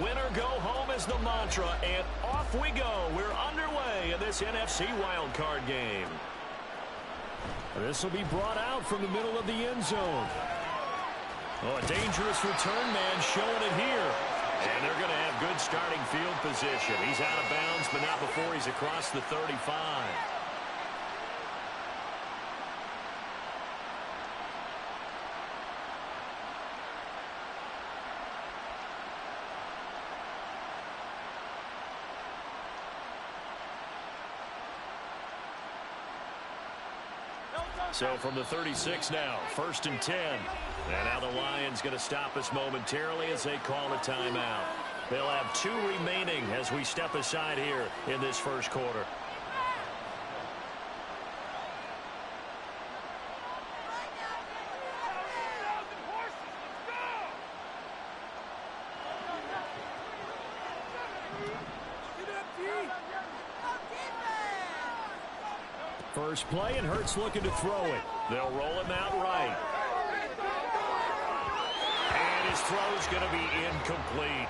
Win or go home is the mantra, and off we go. We're underway in this NFC wildcard game. This will be brought out from the middle of the end zone. Oh, a dangerous return man showing it here. And they're going to have good starting field position. He's out of bounds, but not before he's across the 35. So from the 36 now, 1st and 10. And now the Lions going to stop us momentarily as they call a timeout. They'll have 2 remaining as we step aside here in this first quarter. First play, and Hurts looking to throw it. They'll roll him out right. And his throw's going to be incomplete.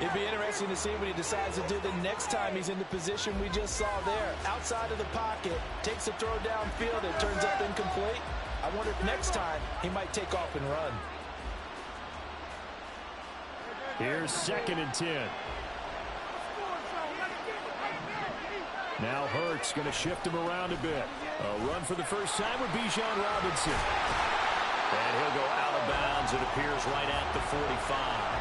It'd be interesting to see what he decides to do the next time he's in the position we just saw there. Outside of the pocket, takes a throw downfield, it turns up incomplete. I wonder if next time he might take off and run. Here's 2nd and 10. Now Hurts going to shift him around a bit. A run for the first time with Bijan Robinson. And he'll go out of bounds. It appears right at the 45.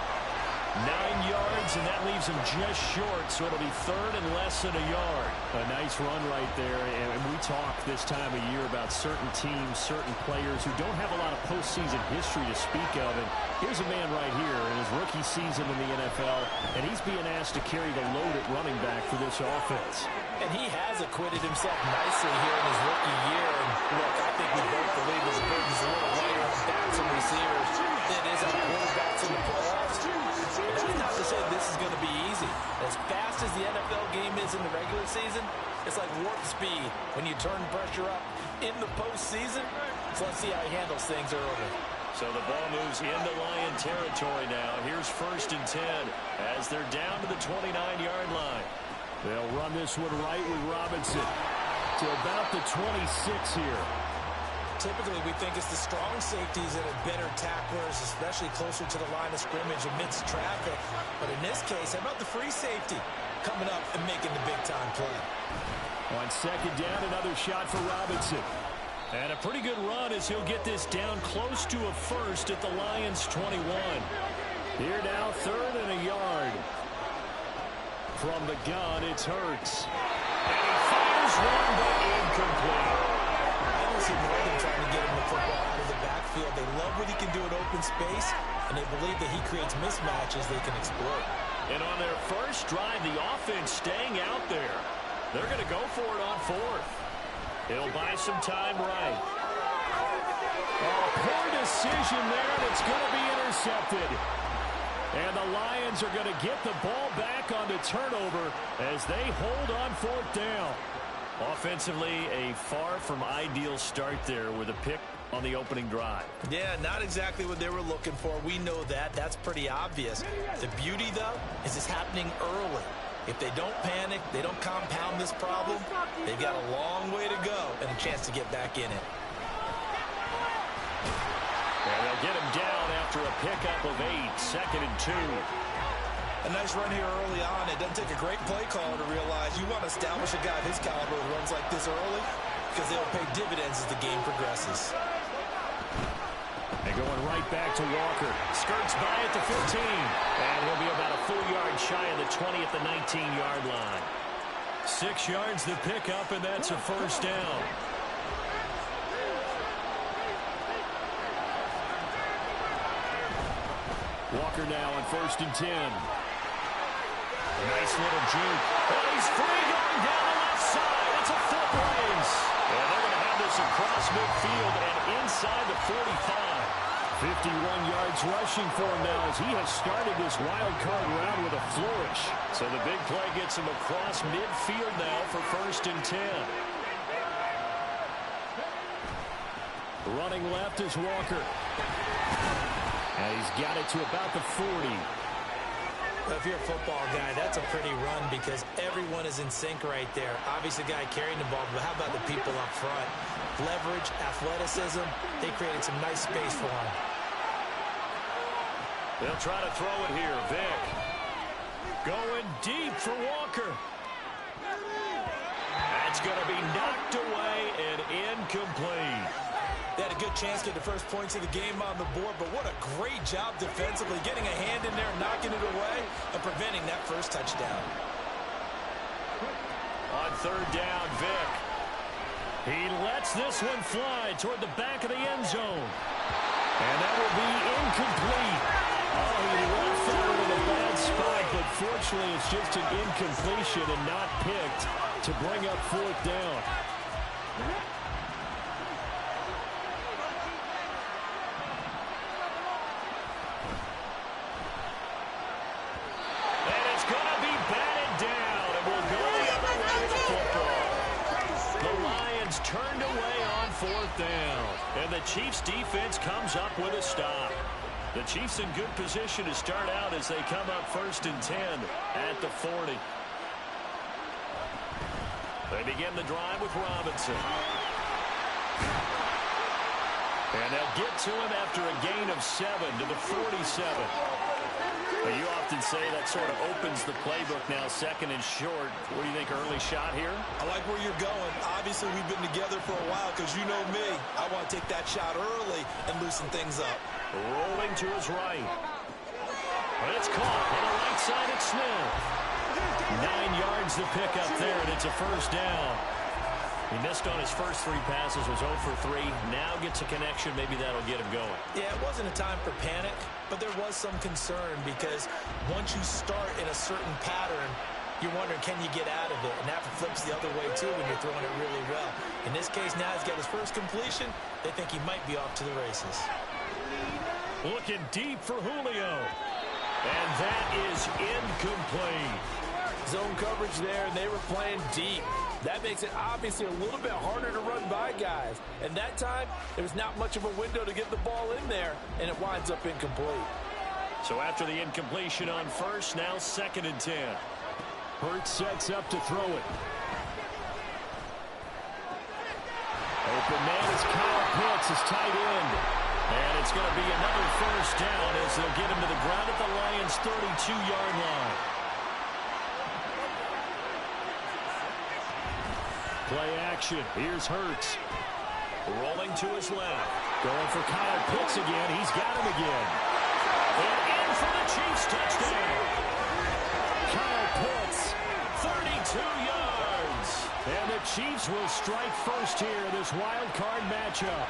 9 yards, and that leaves him just short, so it'll be 3rd and less than a yard. A nice run right there, and we talk this time of year about certain teams, certain players who don't have a lot of postseason history to speak of, and here's a man right here in his rookie season in the NFL, and he's being asked to carry the load at running back for this offense. And he has acquitted himself nicely here in his rookie year, and look, I think we both believe his burden's a little lighter on backs and receivers than it is on quarterbacks in the playoffs. That's not to say this is going to be easy. As fast as the NFL game is in the regular season, it's like warp speed when you turn pressure up in the postseason. So let's see how he handles things early. So the ball moves into Lion territory now. Here's 1st and 10 as they're down to the 29-yard line. They'll run this one right with Robinson to about the 26 here. Typically, we think it's the strong safeties that are better tacklers, especially closer to the line of scrimmage amidst traffic. But in this case, how about the free safety coming up and making the big-time play? On 2nd down, another shot for Robinson. And a pretty good run as he'll get this down close to a first at the Lions' 21. Here now, 3rd and a yard. From the gun, it's Hurts. And he fires one, but incomplete. I don't see more than trying to get him the football out of the backfield. They love what he can do in open space, and they believe that he creates mismatches they can exploit. And on their first drive, the offense staying out there. They're going to go for it on 4th. He'll buy some time right. Oh, poor decision there, and it's going to be intercepted. And the Lions are going to get the ball back on the turnover as they hold on 4th down. Offensively, a far from ideal start there with a pick on the opening drive. Yeah, not exactly what they were looking for. We know that. That's pretty obvious. The beauty, though, is it's happening early. If they don't panic, they don't compound this problem, they've got a long way to go and a chance to get back in it. And they'll get him down after a pickup of 8, 2nd and 2. A nice run here early on. It doesn't take a great play caller to realize you want to establish a guy of his caliber who runs like this early because they'll pay dividends as the game progresses. And going right back to Walker. Skirts by at the 15. And he'll be about a full yard shy of the 20 at the 19-yard line. 6 yards to pick up, and that's a first down. Walker now on 1st and 10. Nice little juke. And he's free going down the left side. It's a foot race. And they're going to have this across midfield and inside the 45. 51 yards rushing for him now as he has started this wild card round with a flourish. So the big play gets him across midfield now for 1st and 10. Running left is Walker. And he's got it to about the 40. Well, if you're a football guy, that's a pretty run because everyone is in sync right there. Obviously, the guy carrying the ball, but how about the people up front? Leverage, athleticism, they created some nice space for him. They'll try to throw it here. Vick going deep for Walker. That's going to be knocked away and incomplete. They had a good chance to get the first points of the game on the board, but what a great job defensively, getting a hand in there, knocking it away, and preventing that first touchdown. On 3rd down, Vick. He lets this one fly toward the back of the end zone. And that will be incomplete. Oh, he left that in a bad spot, but fortunately it's just an incompletion and not picked to bring up 4th down. And it's going to be batted down, and we'll go the other way with the football. The Lions turned away on 4th down, and the Chiefs defense comes up with a stop. The Chiefs in good position to start out as they come up 1st and 10 at the 40. They begin the drive with Robinson. And they'll get to him after a gain of 7 to the 47. Well, you often say that sort of opens the playbook now, 2nd and short. What do you think, early shot here? I like where you're going. Obviously, we've been together for a while because you know me. I want to take that shot early and loosen things up. Rolling to his right. But it's caught on the right side at Smith. 9 yards to pick up there, and it's a 1st down. He missed on his first 3 passes, was 0 for 3. Now gets a connection. Maybe that'll get him going. Yeah, it wasn't a time for panic, but there was some concern because once you start in a certain pattern, you're wondering, can you get out of it? And that flips the other way, too, when you're throwing it really well. In this case, now he's got his first completion. They think he might be off to the races. Looking deep for Julio. And that is incomplete. Zone coverage there, and they were playing deep. That makes it obviously a little bit harder to run by guys. And that time, there's not much of a window to get the ball in there, and it winds up incomplete. So after the incompletion on 1st, now 2nd and 10. Hurts sets up to throw it. Open man is Kyle Pitts, his tight end. And it's going to be another 1st down as they'll get him to the ground at the Lions' 32-yard line. Play action. Here's Hurts. Rolling to his left. Going for Kyle Pitts again. He's got him again. And in for the Chiefs touchdown. Kyle Pitts, 32 yards. And the Chiefs will strike first here in this wild card matchup.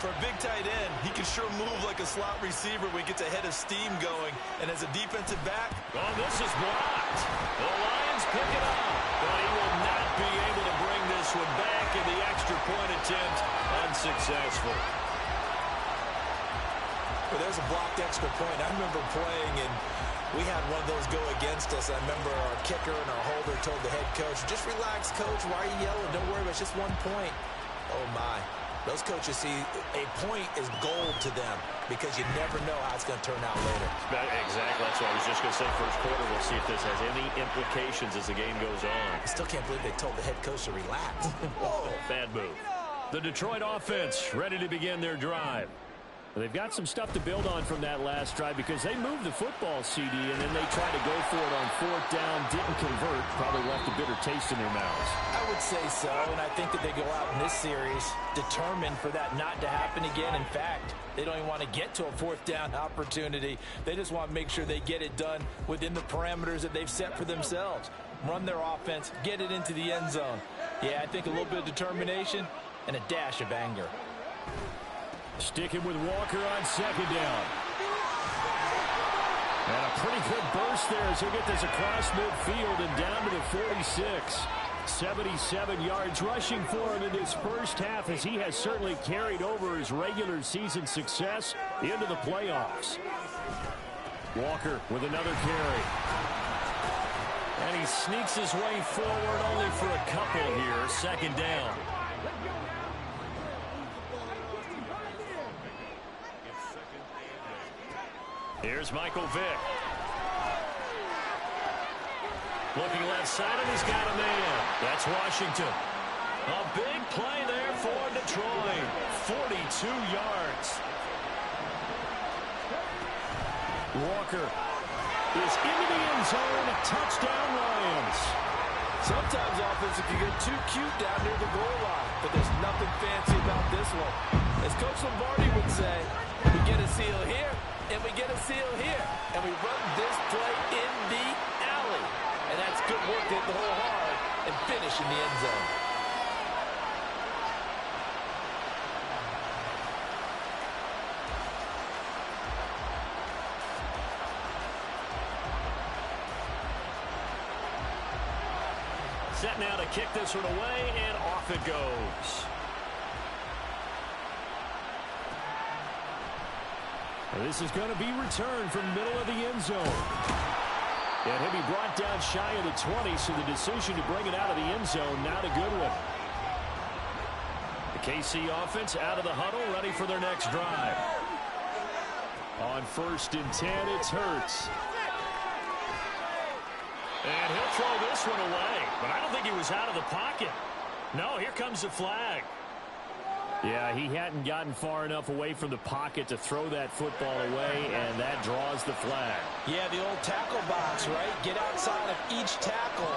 For a big tight end, he can sure move like a slot receiver when he gets a head of steam going. And as a defensive back... Oh, this is blocked. The Lions pick it up. But he will not be able to bring this one back, and the extra point attempt unsuccessful. Well, there's a blocked extra point. I remember playing, and we had one of those go against us. I remember our kicker and our holder told the head coach, just relax, coach. Why are you yelling? Don't worry about it. It's just 1 point. Oh, my. Those coaches see a point is gold to them because you never know how it's going to turn out later. Exactly. That's what I was just going to say. First quarter, we'll see if this has any implications as the game goes on. I still can't believe they told the head coach to relax. Whoa, bad move. The Detroit offense ready to begin their drive. They've got some stuff to build on from that last drive because they moved the football, CD, and then they tried to go for it on 4th down, didn't convert, probably left a bitter taste in their mouths. I would say so, and I think that they go out in this series determined for that not to happen again. In fact, they don't even want to get to a 4th down opportunity. They just want to make sure they get it done within the parameters that they've set for themselves. Run their offense, get it into the end zone. Yeah, I think a little bit of determination and a dash of anger. Sticking with Walker on 2nd down. And a pretty good burst there as he'll get this across midfield and down to the 46. 77 yards rushing for him in this first half, as he has certainly carried over his regular season success into the playoffs. Walker with another carry. And he sneaks his way forward only for a couple here. Second down. Here's Michael Vick. Looking left side, and he's got a man. That's Washington. A big play there for Detroit. 42 yards. Walker is into the end zone. Touchdown, Lions. Sometimes offense, if you get too cute down near the goal line, but there's nothing fancy about this one. As Coach Lombardi would say, we get a seal here, and we get a seal here, and we run this play in the alley. And that's good work to hit the hole hard and finish in the end zone. Set now to kick this one away, and off it goes. And this is going to be returned from the middle of the end zone. And he'll be brought down shy of the 20, so the decision to bring it out of the end zone, not a good one. The KC offense out of the huddle, ready for their next drive. On 1st and 10, it's Hurts. And he'll throw this one away, but I don't think he was out of the pocket. No, here comes the flag. Yeah, he hadn't gotten far enough away from the pocket to throw that football away, and that draws the flag. Yeah, the old tackle box, right? Get outside of each tackle,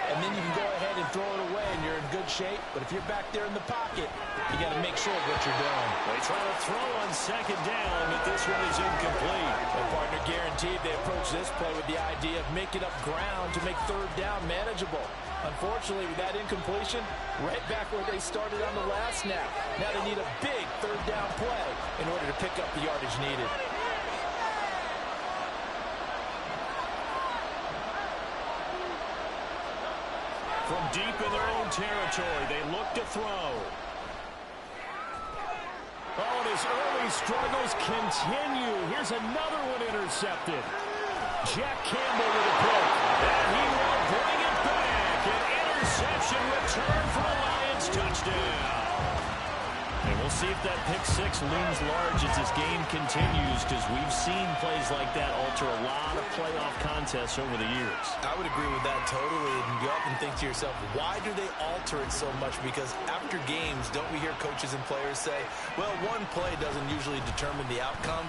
and then you can go ahead and throw it away, and you're in good shape. But if you're back there in the pocket, you got to make sure of what you're doing. They try to throw on 2nd down, but this one is incomplete. Their partner guaranteed they approach this play with the idea of making up ground to make 3rd down manageable. Unfortunately, with that incompletion, right back where they started on the last snap. Now they need a big 3rd down play in order to pick up the yardage needed. From deep in their own territory, they look to throw. Oh, and his early struggles continue. Here's another one intercepted. Jack Campbell with a pick, and he will bring it back. An interception return for a Lions touchdown. And we'll see if that pick 6 looms large as this game continues, because we've seen plays like that alter a lot of playoff contests over the years. I would agree with that totally. And you often think to yourself, why do they alter it so much? Because after games, don't we hear coaches and players say, well, one play doesn't usually determine the outcome.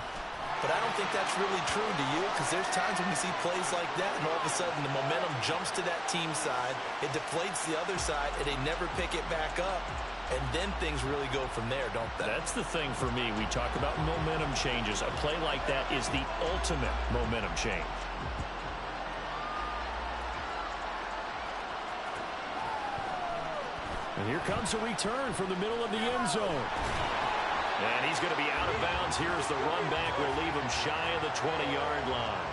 But I don't think that's really true, do you? Because there's times when we see plays like that, and all of a sudden the momentum jumps to that team side, it deflates the other side, and they never pick it back up. And then things really go from there, don't they? That's the thing for me. We talk about momentum changes. A play like that is the ultimate momentum change. And here comes a return from the middle of the end zone. And he's going to be out of bounds. Here's the run back. Will leave him shy of the 20-yard line.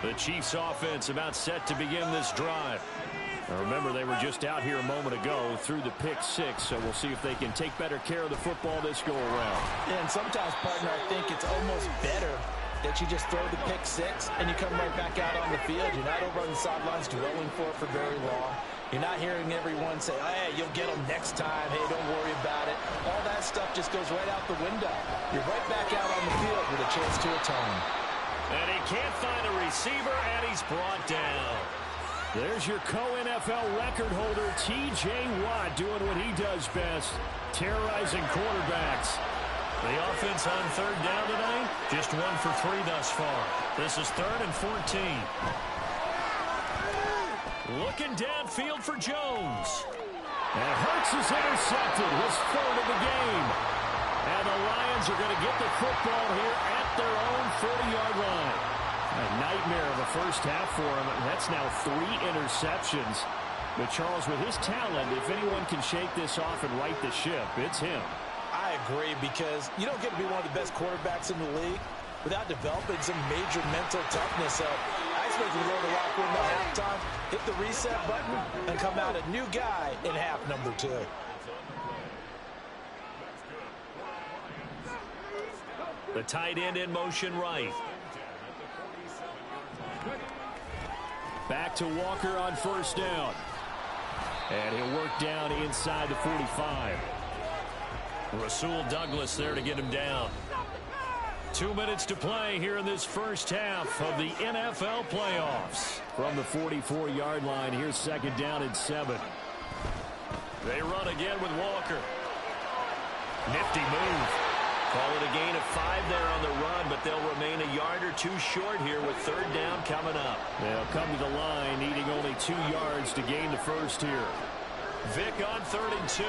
The Chiefs offense about set to begin this drive. Now remember, they were just out here a moment ago through the pick 6, so we'll see if they can take better care of the football this go around. Yeah, and sometimes, partner, I think it's almost better that you just throw the pick 6 and you come right back out on the field. You're not over on the sidelines dwelling for it for very long. You're not hearing everyone say, oh, hey, you'll get them next time. Hey, don't worry about it. All that stuff just goes right out the window. You're right back out on the field with a chance to atone. And he can't find a receiver, and he's brought down. There's your co-NFL record holder, T.J. Watt, doing what he does best, terrorizing quarterbacks. The offense on 3rd down tonight, just 1 for 3 thus far. This is 3rd and 14. Looking downfield for Jones. And Hurts is intercepted, his 3rd of the game. And the Lions are going to get the football here at their own 40-yard line. A nightmare of a first half for him. That's now 3 interceptions. But Charles, with his talent, if anyone can shake this off and right the ship, it's him. I agree, because you don't get to be one of the best quarterbacks in the league without developing some major mental toughness. So I expect him to go to the locker room at halftime, hit the reset button, and come out a new guy in half number 2. The tight end in motion right. Back to Walker on first down. And he'll work down inside the 45. Rasul Douglas there to get him down. 2 minutes to play here in this first half of the NFL playoffs. From the 44-yard line, here's second down and 7. They run again with Walker. Nifty move. Call it a gain of 5 there on the run, but they'll remain a yard or 2 short here with third down coming up. They'll come to the line needing only 2 yards to gain the first here. Vick on 3rd and 2.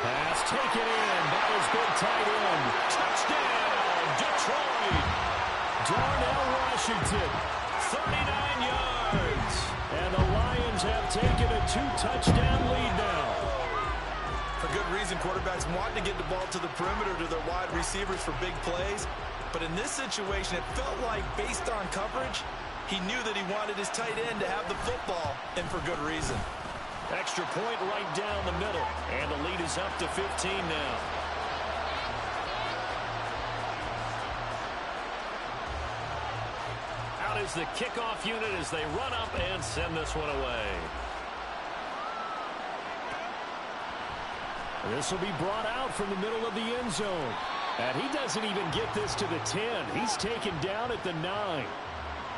Pass taken in by his big tight end. Touchdown, Detroit. Darnell Washington, 39 yards. And the Lions have taken a 2-touchdown lead now. For good reason, quarterbacks want to get the ball to the perimeter to their wide receivers for big plays. But in this situation, it felt like, based on coverage, he knew that he wanted his tight end to have the football, and for good reason. Extra point right down the middle. And the lead is up to 15 now. Out is the kickoff unit as they run up and send this one away. This will be brought out from the middle of the end zone. And he doesn't even get this to the 10. He's taken down at the 9.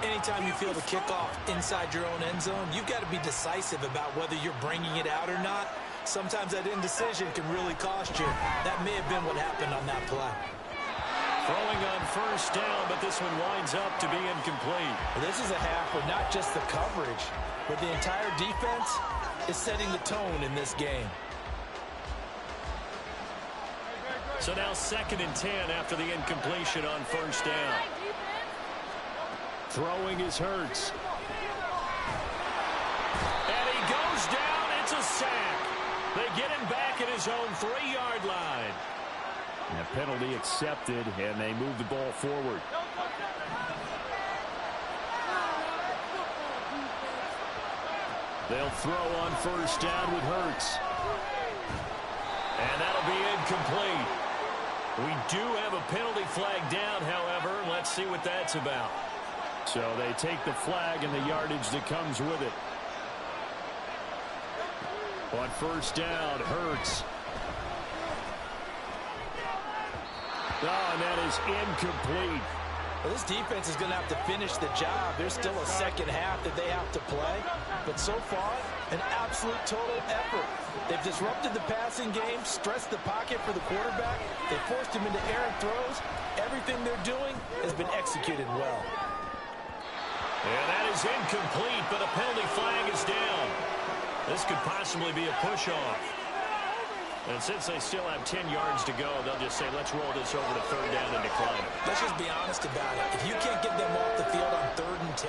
Anytime you feel the kickoff inside your own end zone, you've got to be decisive about whether you're bringing it out or not. Sometimes that indecision can really cost you. That may have been what happened on that play. Throwing on first down, but this one winds up to be incomplete. This is a half where not just the coverage, but the entire defense is setting the tone in this game. So now 2nd and 10 after the incompletion on first down. Throwing is Hurts. And he goes down. It's a sack. They get him back at his own 3-yard line. And a penalty accepted, and they move the ball forward. They'll throw on first down with Hurts. And that'll be incomplete. We do have a penalty flag down, however. Let's see what that's about. So they take the flag and the yardage that comes with it. On first down, Hurts. Oh, and that is incomplete. Well, this defense is going to have to finish the job. There's still a second half that they have to play. But so far, an absolute total effort. They've disrupted the passing game, stressed the pocket for the quarterback. They forced him into errant throws. Everything they're doing has been executed well. And that is incomplete, but a penalty flag is down. This could possibly be a push-off. And since they still have 10 yards to go, they'll just say, let's roll this over to third down and decline it. Let's just be honest about it. If you can't get them off the field on 3rd and 10,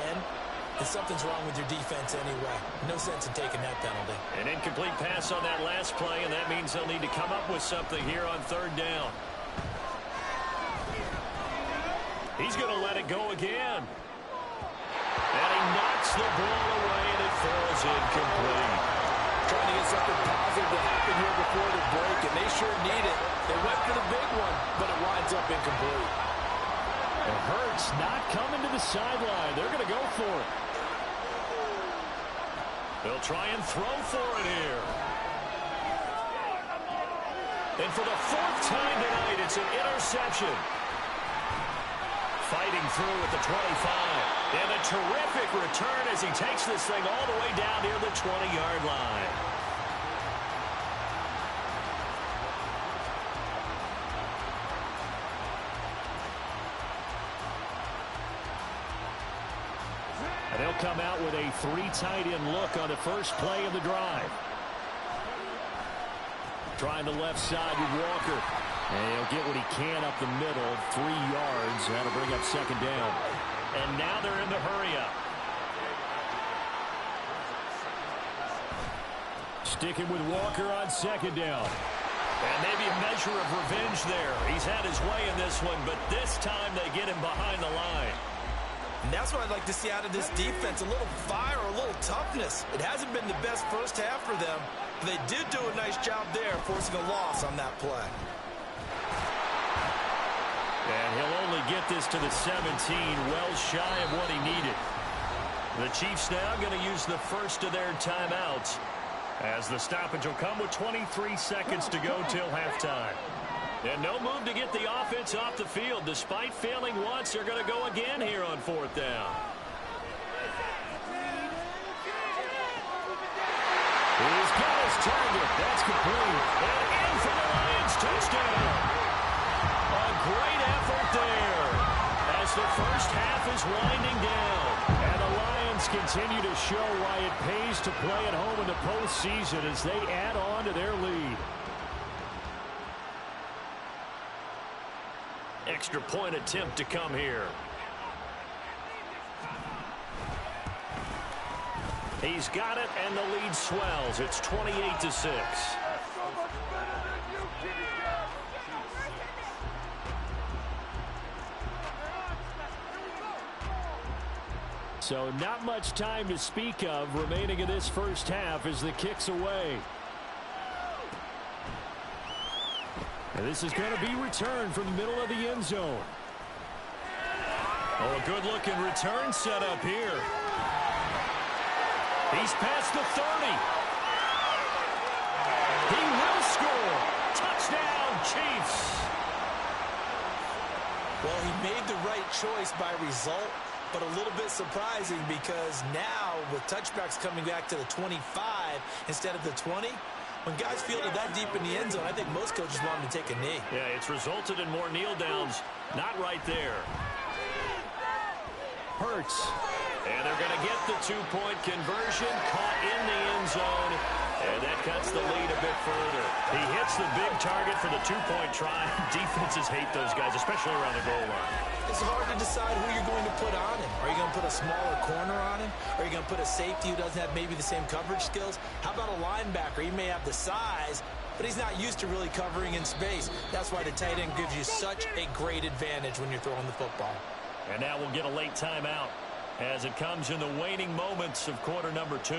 then something's wrong with your defense anyway. No sense in taking that penalty. An incomplete pass on that last play, and that means they'll need to come up with something here on third down. He's going to let it go again. And he knocks the ball away, and it falls incomplete. Trying to get something positive to happen here before the break, and they sure need it. They went for the big one, but it winds up incomplete. And Hurts not coming to the sideline. They're going to go for it. They'll try and throw for it here. And for the 4th time tonight, it's an interception. Fighting through at the 25. And a terrific return as he takes this thing all the way down near the 20-yard line. And they'll come out with a 3 tight end look on the first play of the drive. Trying the left side with Walker. And he'll get what he can up the middle, 3 yards. That'll bring up second down. And now they're in the hurry up. Sticking with Walker on second down. And maybe a measure of revenge there. He's had his way in this one, but this time they get him behind the line. And that's what I'd like to see out of this defense, a little fire, a little toughness. It hasn't been the best first half for them, but they did do a nice job there, forcing a loss on that play. And he'll only get this to the 17, well shy of what he needed. The Chiefs now going to use the first of their timeouts, as the stoppage will come with 23 seconds to go till halftime. And no move to get the offense off the field. Despite failing once, they're going to go again here on fourth down. He's got his target. That's complete. And in for the Lions. Touchdown. A great effort there as the first half is winding down. And the Lions continue to show why it pays to play at home in the postseason as they add on to their lead. Extra point attempt to come here. He's got it, and the lead swells. It's 28-6. So not much time to speak of remaining in this first half as the kick's away. And this is going to be returned from the middle of the end zone. Oh, a good-looking return set up here. He's past the 30. He will score. Touchdown, Chiefs. Well, he made the right choice by result, but a little bit surprising because now with touchbacks coming back to the 25 instead of the 20, when guys fielded that deep in the end zone, I think most coaches want him to take a knee. Yeah, it's resulted in more kneel downs. Not right there. Hurts. And they're going to get the two-point conversion. Caught in the end zone. And that cuts the lead a bit further. He hits the big target for the two-point try. Defenses hate those guys, especially around the goal line. It's hard to decide who you're going to put on him. Are you going to put a smaller corner on him? Are you going to put a safety who doesn't have maybe the same coverage skills? How about a linebacker? He may have the size, but he's not used to really covering in space. That's why the tight end gives you such a great advantage when you're throwing the football. And now we'll get a late timeout as it comes in the waning moments of quarter number 2.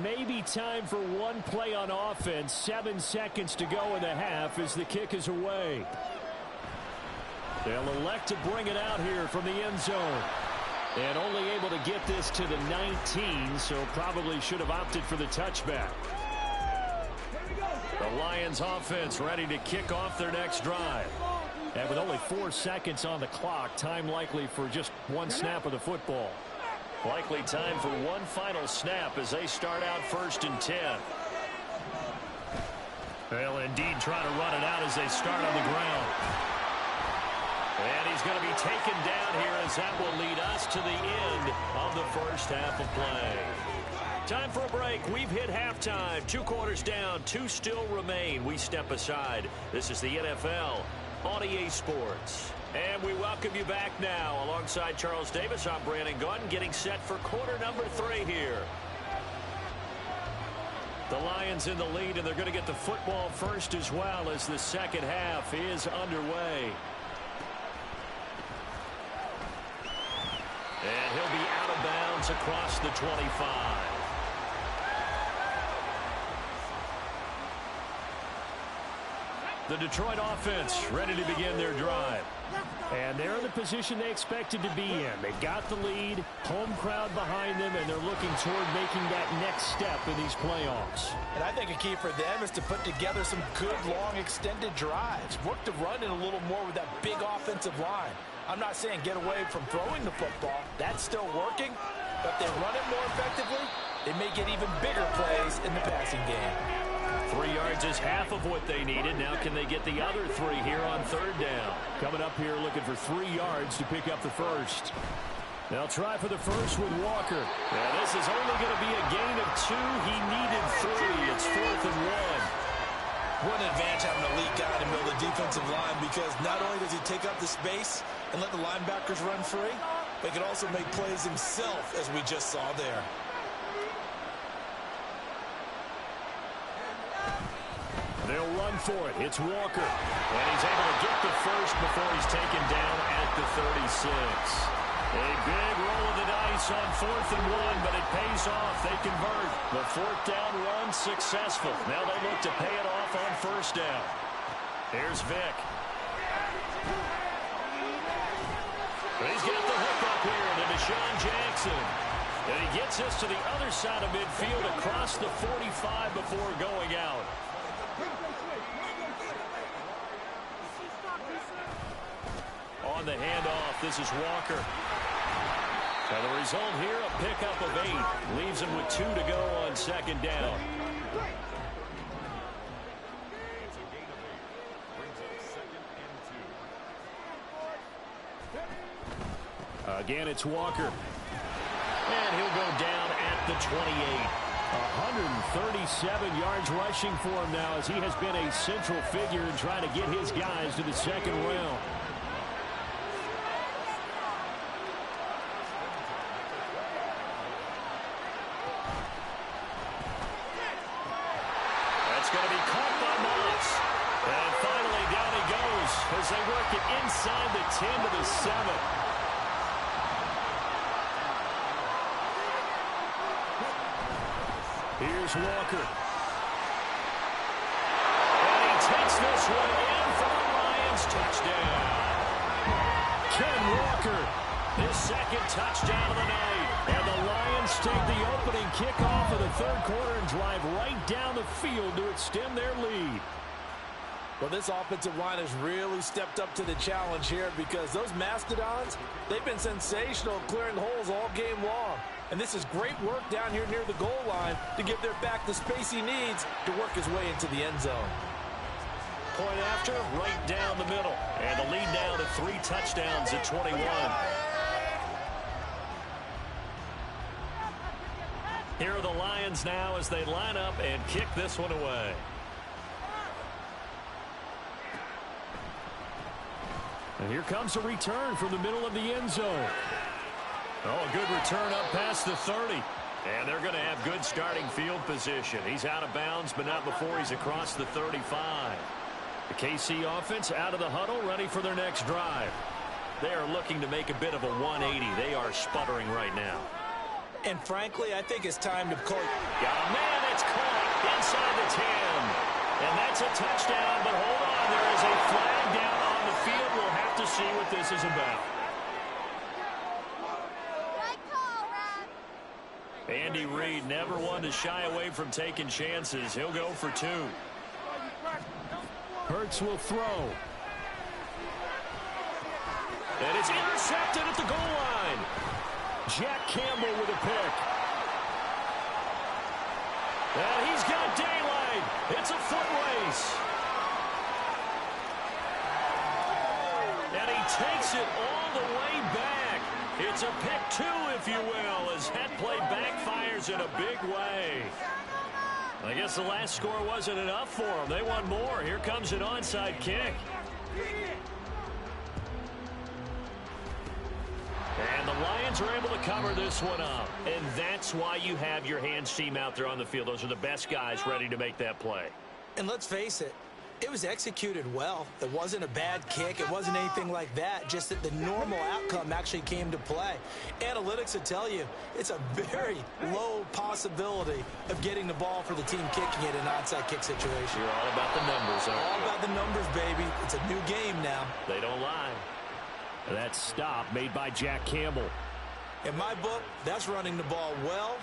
Maybe time for one play on offense. 7 seconds to go in the half as the kick is away. They'll elect to bring it out here from the end zone. And only able to get this to the 19, so probably should have opted for the touchback. The Lions offense ready to kick off their next drive. And with only 4 seconds on the clock, time likely for just one snap of the football. Likely time for one final snap as they start out 1st and 10. They'll indeed try to run it out as they start on the ground. And he's going to be taken down here as that will lead us to the end of the first half of play. Time for a break. We've hit halftime. 2 quarters down, 2 still remain. We step aside. This is the NFL on EA Sports. And we welcome you back now. Alongside Charles Davis, I'm Brandon Gunn, getting set for quarter number 3 here. The Lions in the lead, and they're going to get the football first as well as the second half is underway. And he'll be out of bounds across the 25. The Detroit offense ready to begin their drive. And they're in the position they expected to be in. They got the lead, home crowd behind them, and they're looking toward making that next step in these playoffs. And I think a key for them is to put together some good, long, extended drives. Work the run in a little more with that big offensive line. I'm not saying get away from throwing the football. That's still working. But if they run it more effectively, they may get even bigger plays in the passing game. 3 yards is half of what they needed. Now can they get the other 3 here on 3rd down? Coming up here looking for 3 yards to pick up the first. They'll try for the first with Walker. Now this is only going to be a gain of 2. He needed 3. It's 4th and 1. What an advantage having an elite guy in the middle of the defensive line, because not only does he take up the space, and let the linebackers run free, but he can also make plays himself, as we just saw there. They'll run for it. It's Walker. And he's able to get the first before he's taken down at the 36. A big roll of the dice on 4th and 1, but it pays off. They convert. The 4th down run successful. Now they look to pay it off on 1st down. Here's Vick. He's got the hook up here to Deshaun Jackson. And he gets us to the other side of midfield across the 45 before going out. On the handoff, this is Walker. And the result here, a pickup of 8. Leaves him with 2 to go on 2nd down. Again, it's Walker. And he'll go down at the 28. 137 yards rushing for him now, as he has been a central figure in trying to get his guys to the 2nd round. That's going to be caught by Moss. And finally down he goes as they work it inside the 10 to the 7. Here's Walker. And he takes this one in for the Lions. Touchdown. Ken Walker, his 2nd touchdown of the night. And the Lions take the opening kickoff of the 3rd quarter and drive right down the field to extend their lead. Well, this offensive line has really stepped up to the challenge here, because those Mastodons, they've been sensational clearing holes all game long. And this is great work down here near the goal line to give their back the space he needs to work his way into the end zone. Point after, right down the middle. And the lead now to 3 touchdowns at 21. Here are the Lions now as they line up and kick this one away. And here comes a return from the middle of the end zone. Oh, a good return up past the 30. And they're going to have good starting field position. He's out of bounds, but not before he's across the 35. The KC offense out of the huddle, ready for their next drive. They are looking to make a bit of a 180. They are sputtering right now. And frankly, I think it's time to call. Got a man, it's caught inside the 10. And that's a touchdown, but hold on. There is a flag down on the field. We'll have to see what this is about. Andy Reid never one to shy away from taking chances. He'll go for 2. Hurts will throw. And it's intercepted at the goal line. Jack Campbell with a pick. And he's got daylight. It's a foot race. And he takes it all the way back. It's a pick 2, if you will, as that play backfires in a big way. I guess the last score wasn't enough for them. They want more. Here comes an onside kick. And the Lions are able to cover this one up. And that's why you have your hands team out there on the field. Those are the best guys ready to make that play. And let's face it, it was executed well. It wasn't a bad kick. It wasn't anything like that. Just that the normal outcome actually came to play. Analytics will tell you it's a very low possibility of getting the ball for the team kicking it in an onside kick situation. You're all about the numbers, aren't you? All about the numbers, baby. It's a new game now. They don't lie. That stop made by Jack Campbell. In my book, that's running the ball well,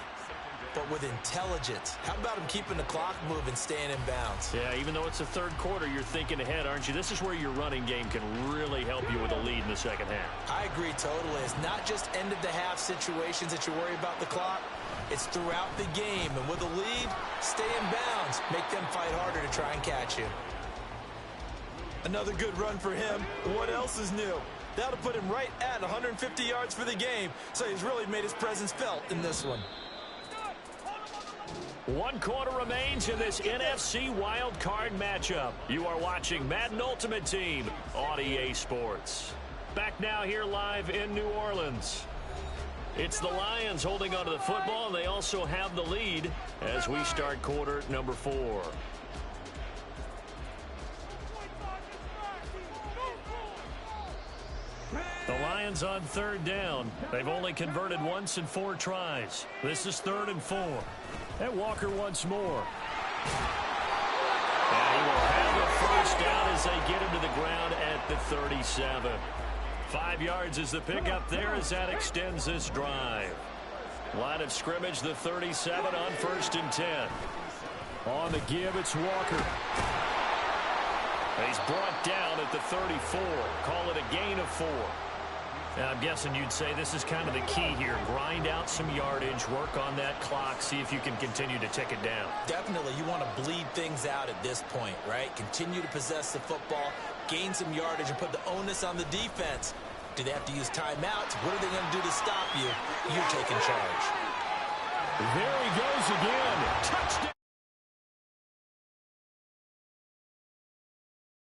but with intelligence. How about him keeping the clock moving, staying in bounds? Yeah, even though it's the 3rd quarter, you're thinking ahead, aren't you? This is where your running game can really help you with a lead in the 2nd half. I agree totally. It's not just end-of-the-half situations that you worry about the clock. It's throughout the game. And with a lead, stay in bounds. Make them fight harder to try and catch you. Another good run for him. What else is new? That'll put him right at 150 yards for the game. So he's really made his presence felt in this one. 1 quarter remains in this NFC wildcard matchup. You are watching Madden Ultimate Team on EA Sports. back now here live in New Orleans. It's the Lions holding onto the football. They also have the lead as we start quarter number 4. The Lions on 3rd down. They've only converted once in 4 tries. This is 3rd and 4. And Walker once more. And he will have a first down as they get him to the ground at the 37. 5 yards is the pickup there as that extends this drive. Line of scrimmage, the 37 on 1st and 10. On the give, it's Walker. He's brought down at the 34. Call it a gain of 4. Now, I'm guessing you'd say this is kind of the key here. Grind out some yardage, work on that clock, see if you can continue to tick it down. Definitely, you want to bleed things out at this point, right? Continue to possess the football, gain some yardage, and put the onus on the defense. Do they have to use timeouts? What are they going to do to stop you? You're taking charge. There he goes again. Touchdown.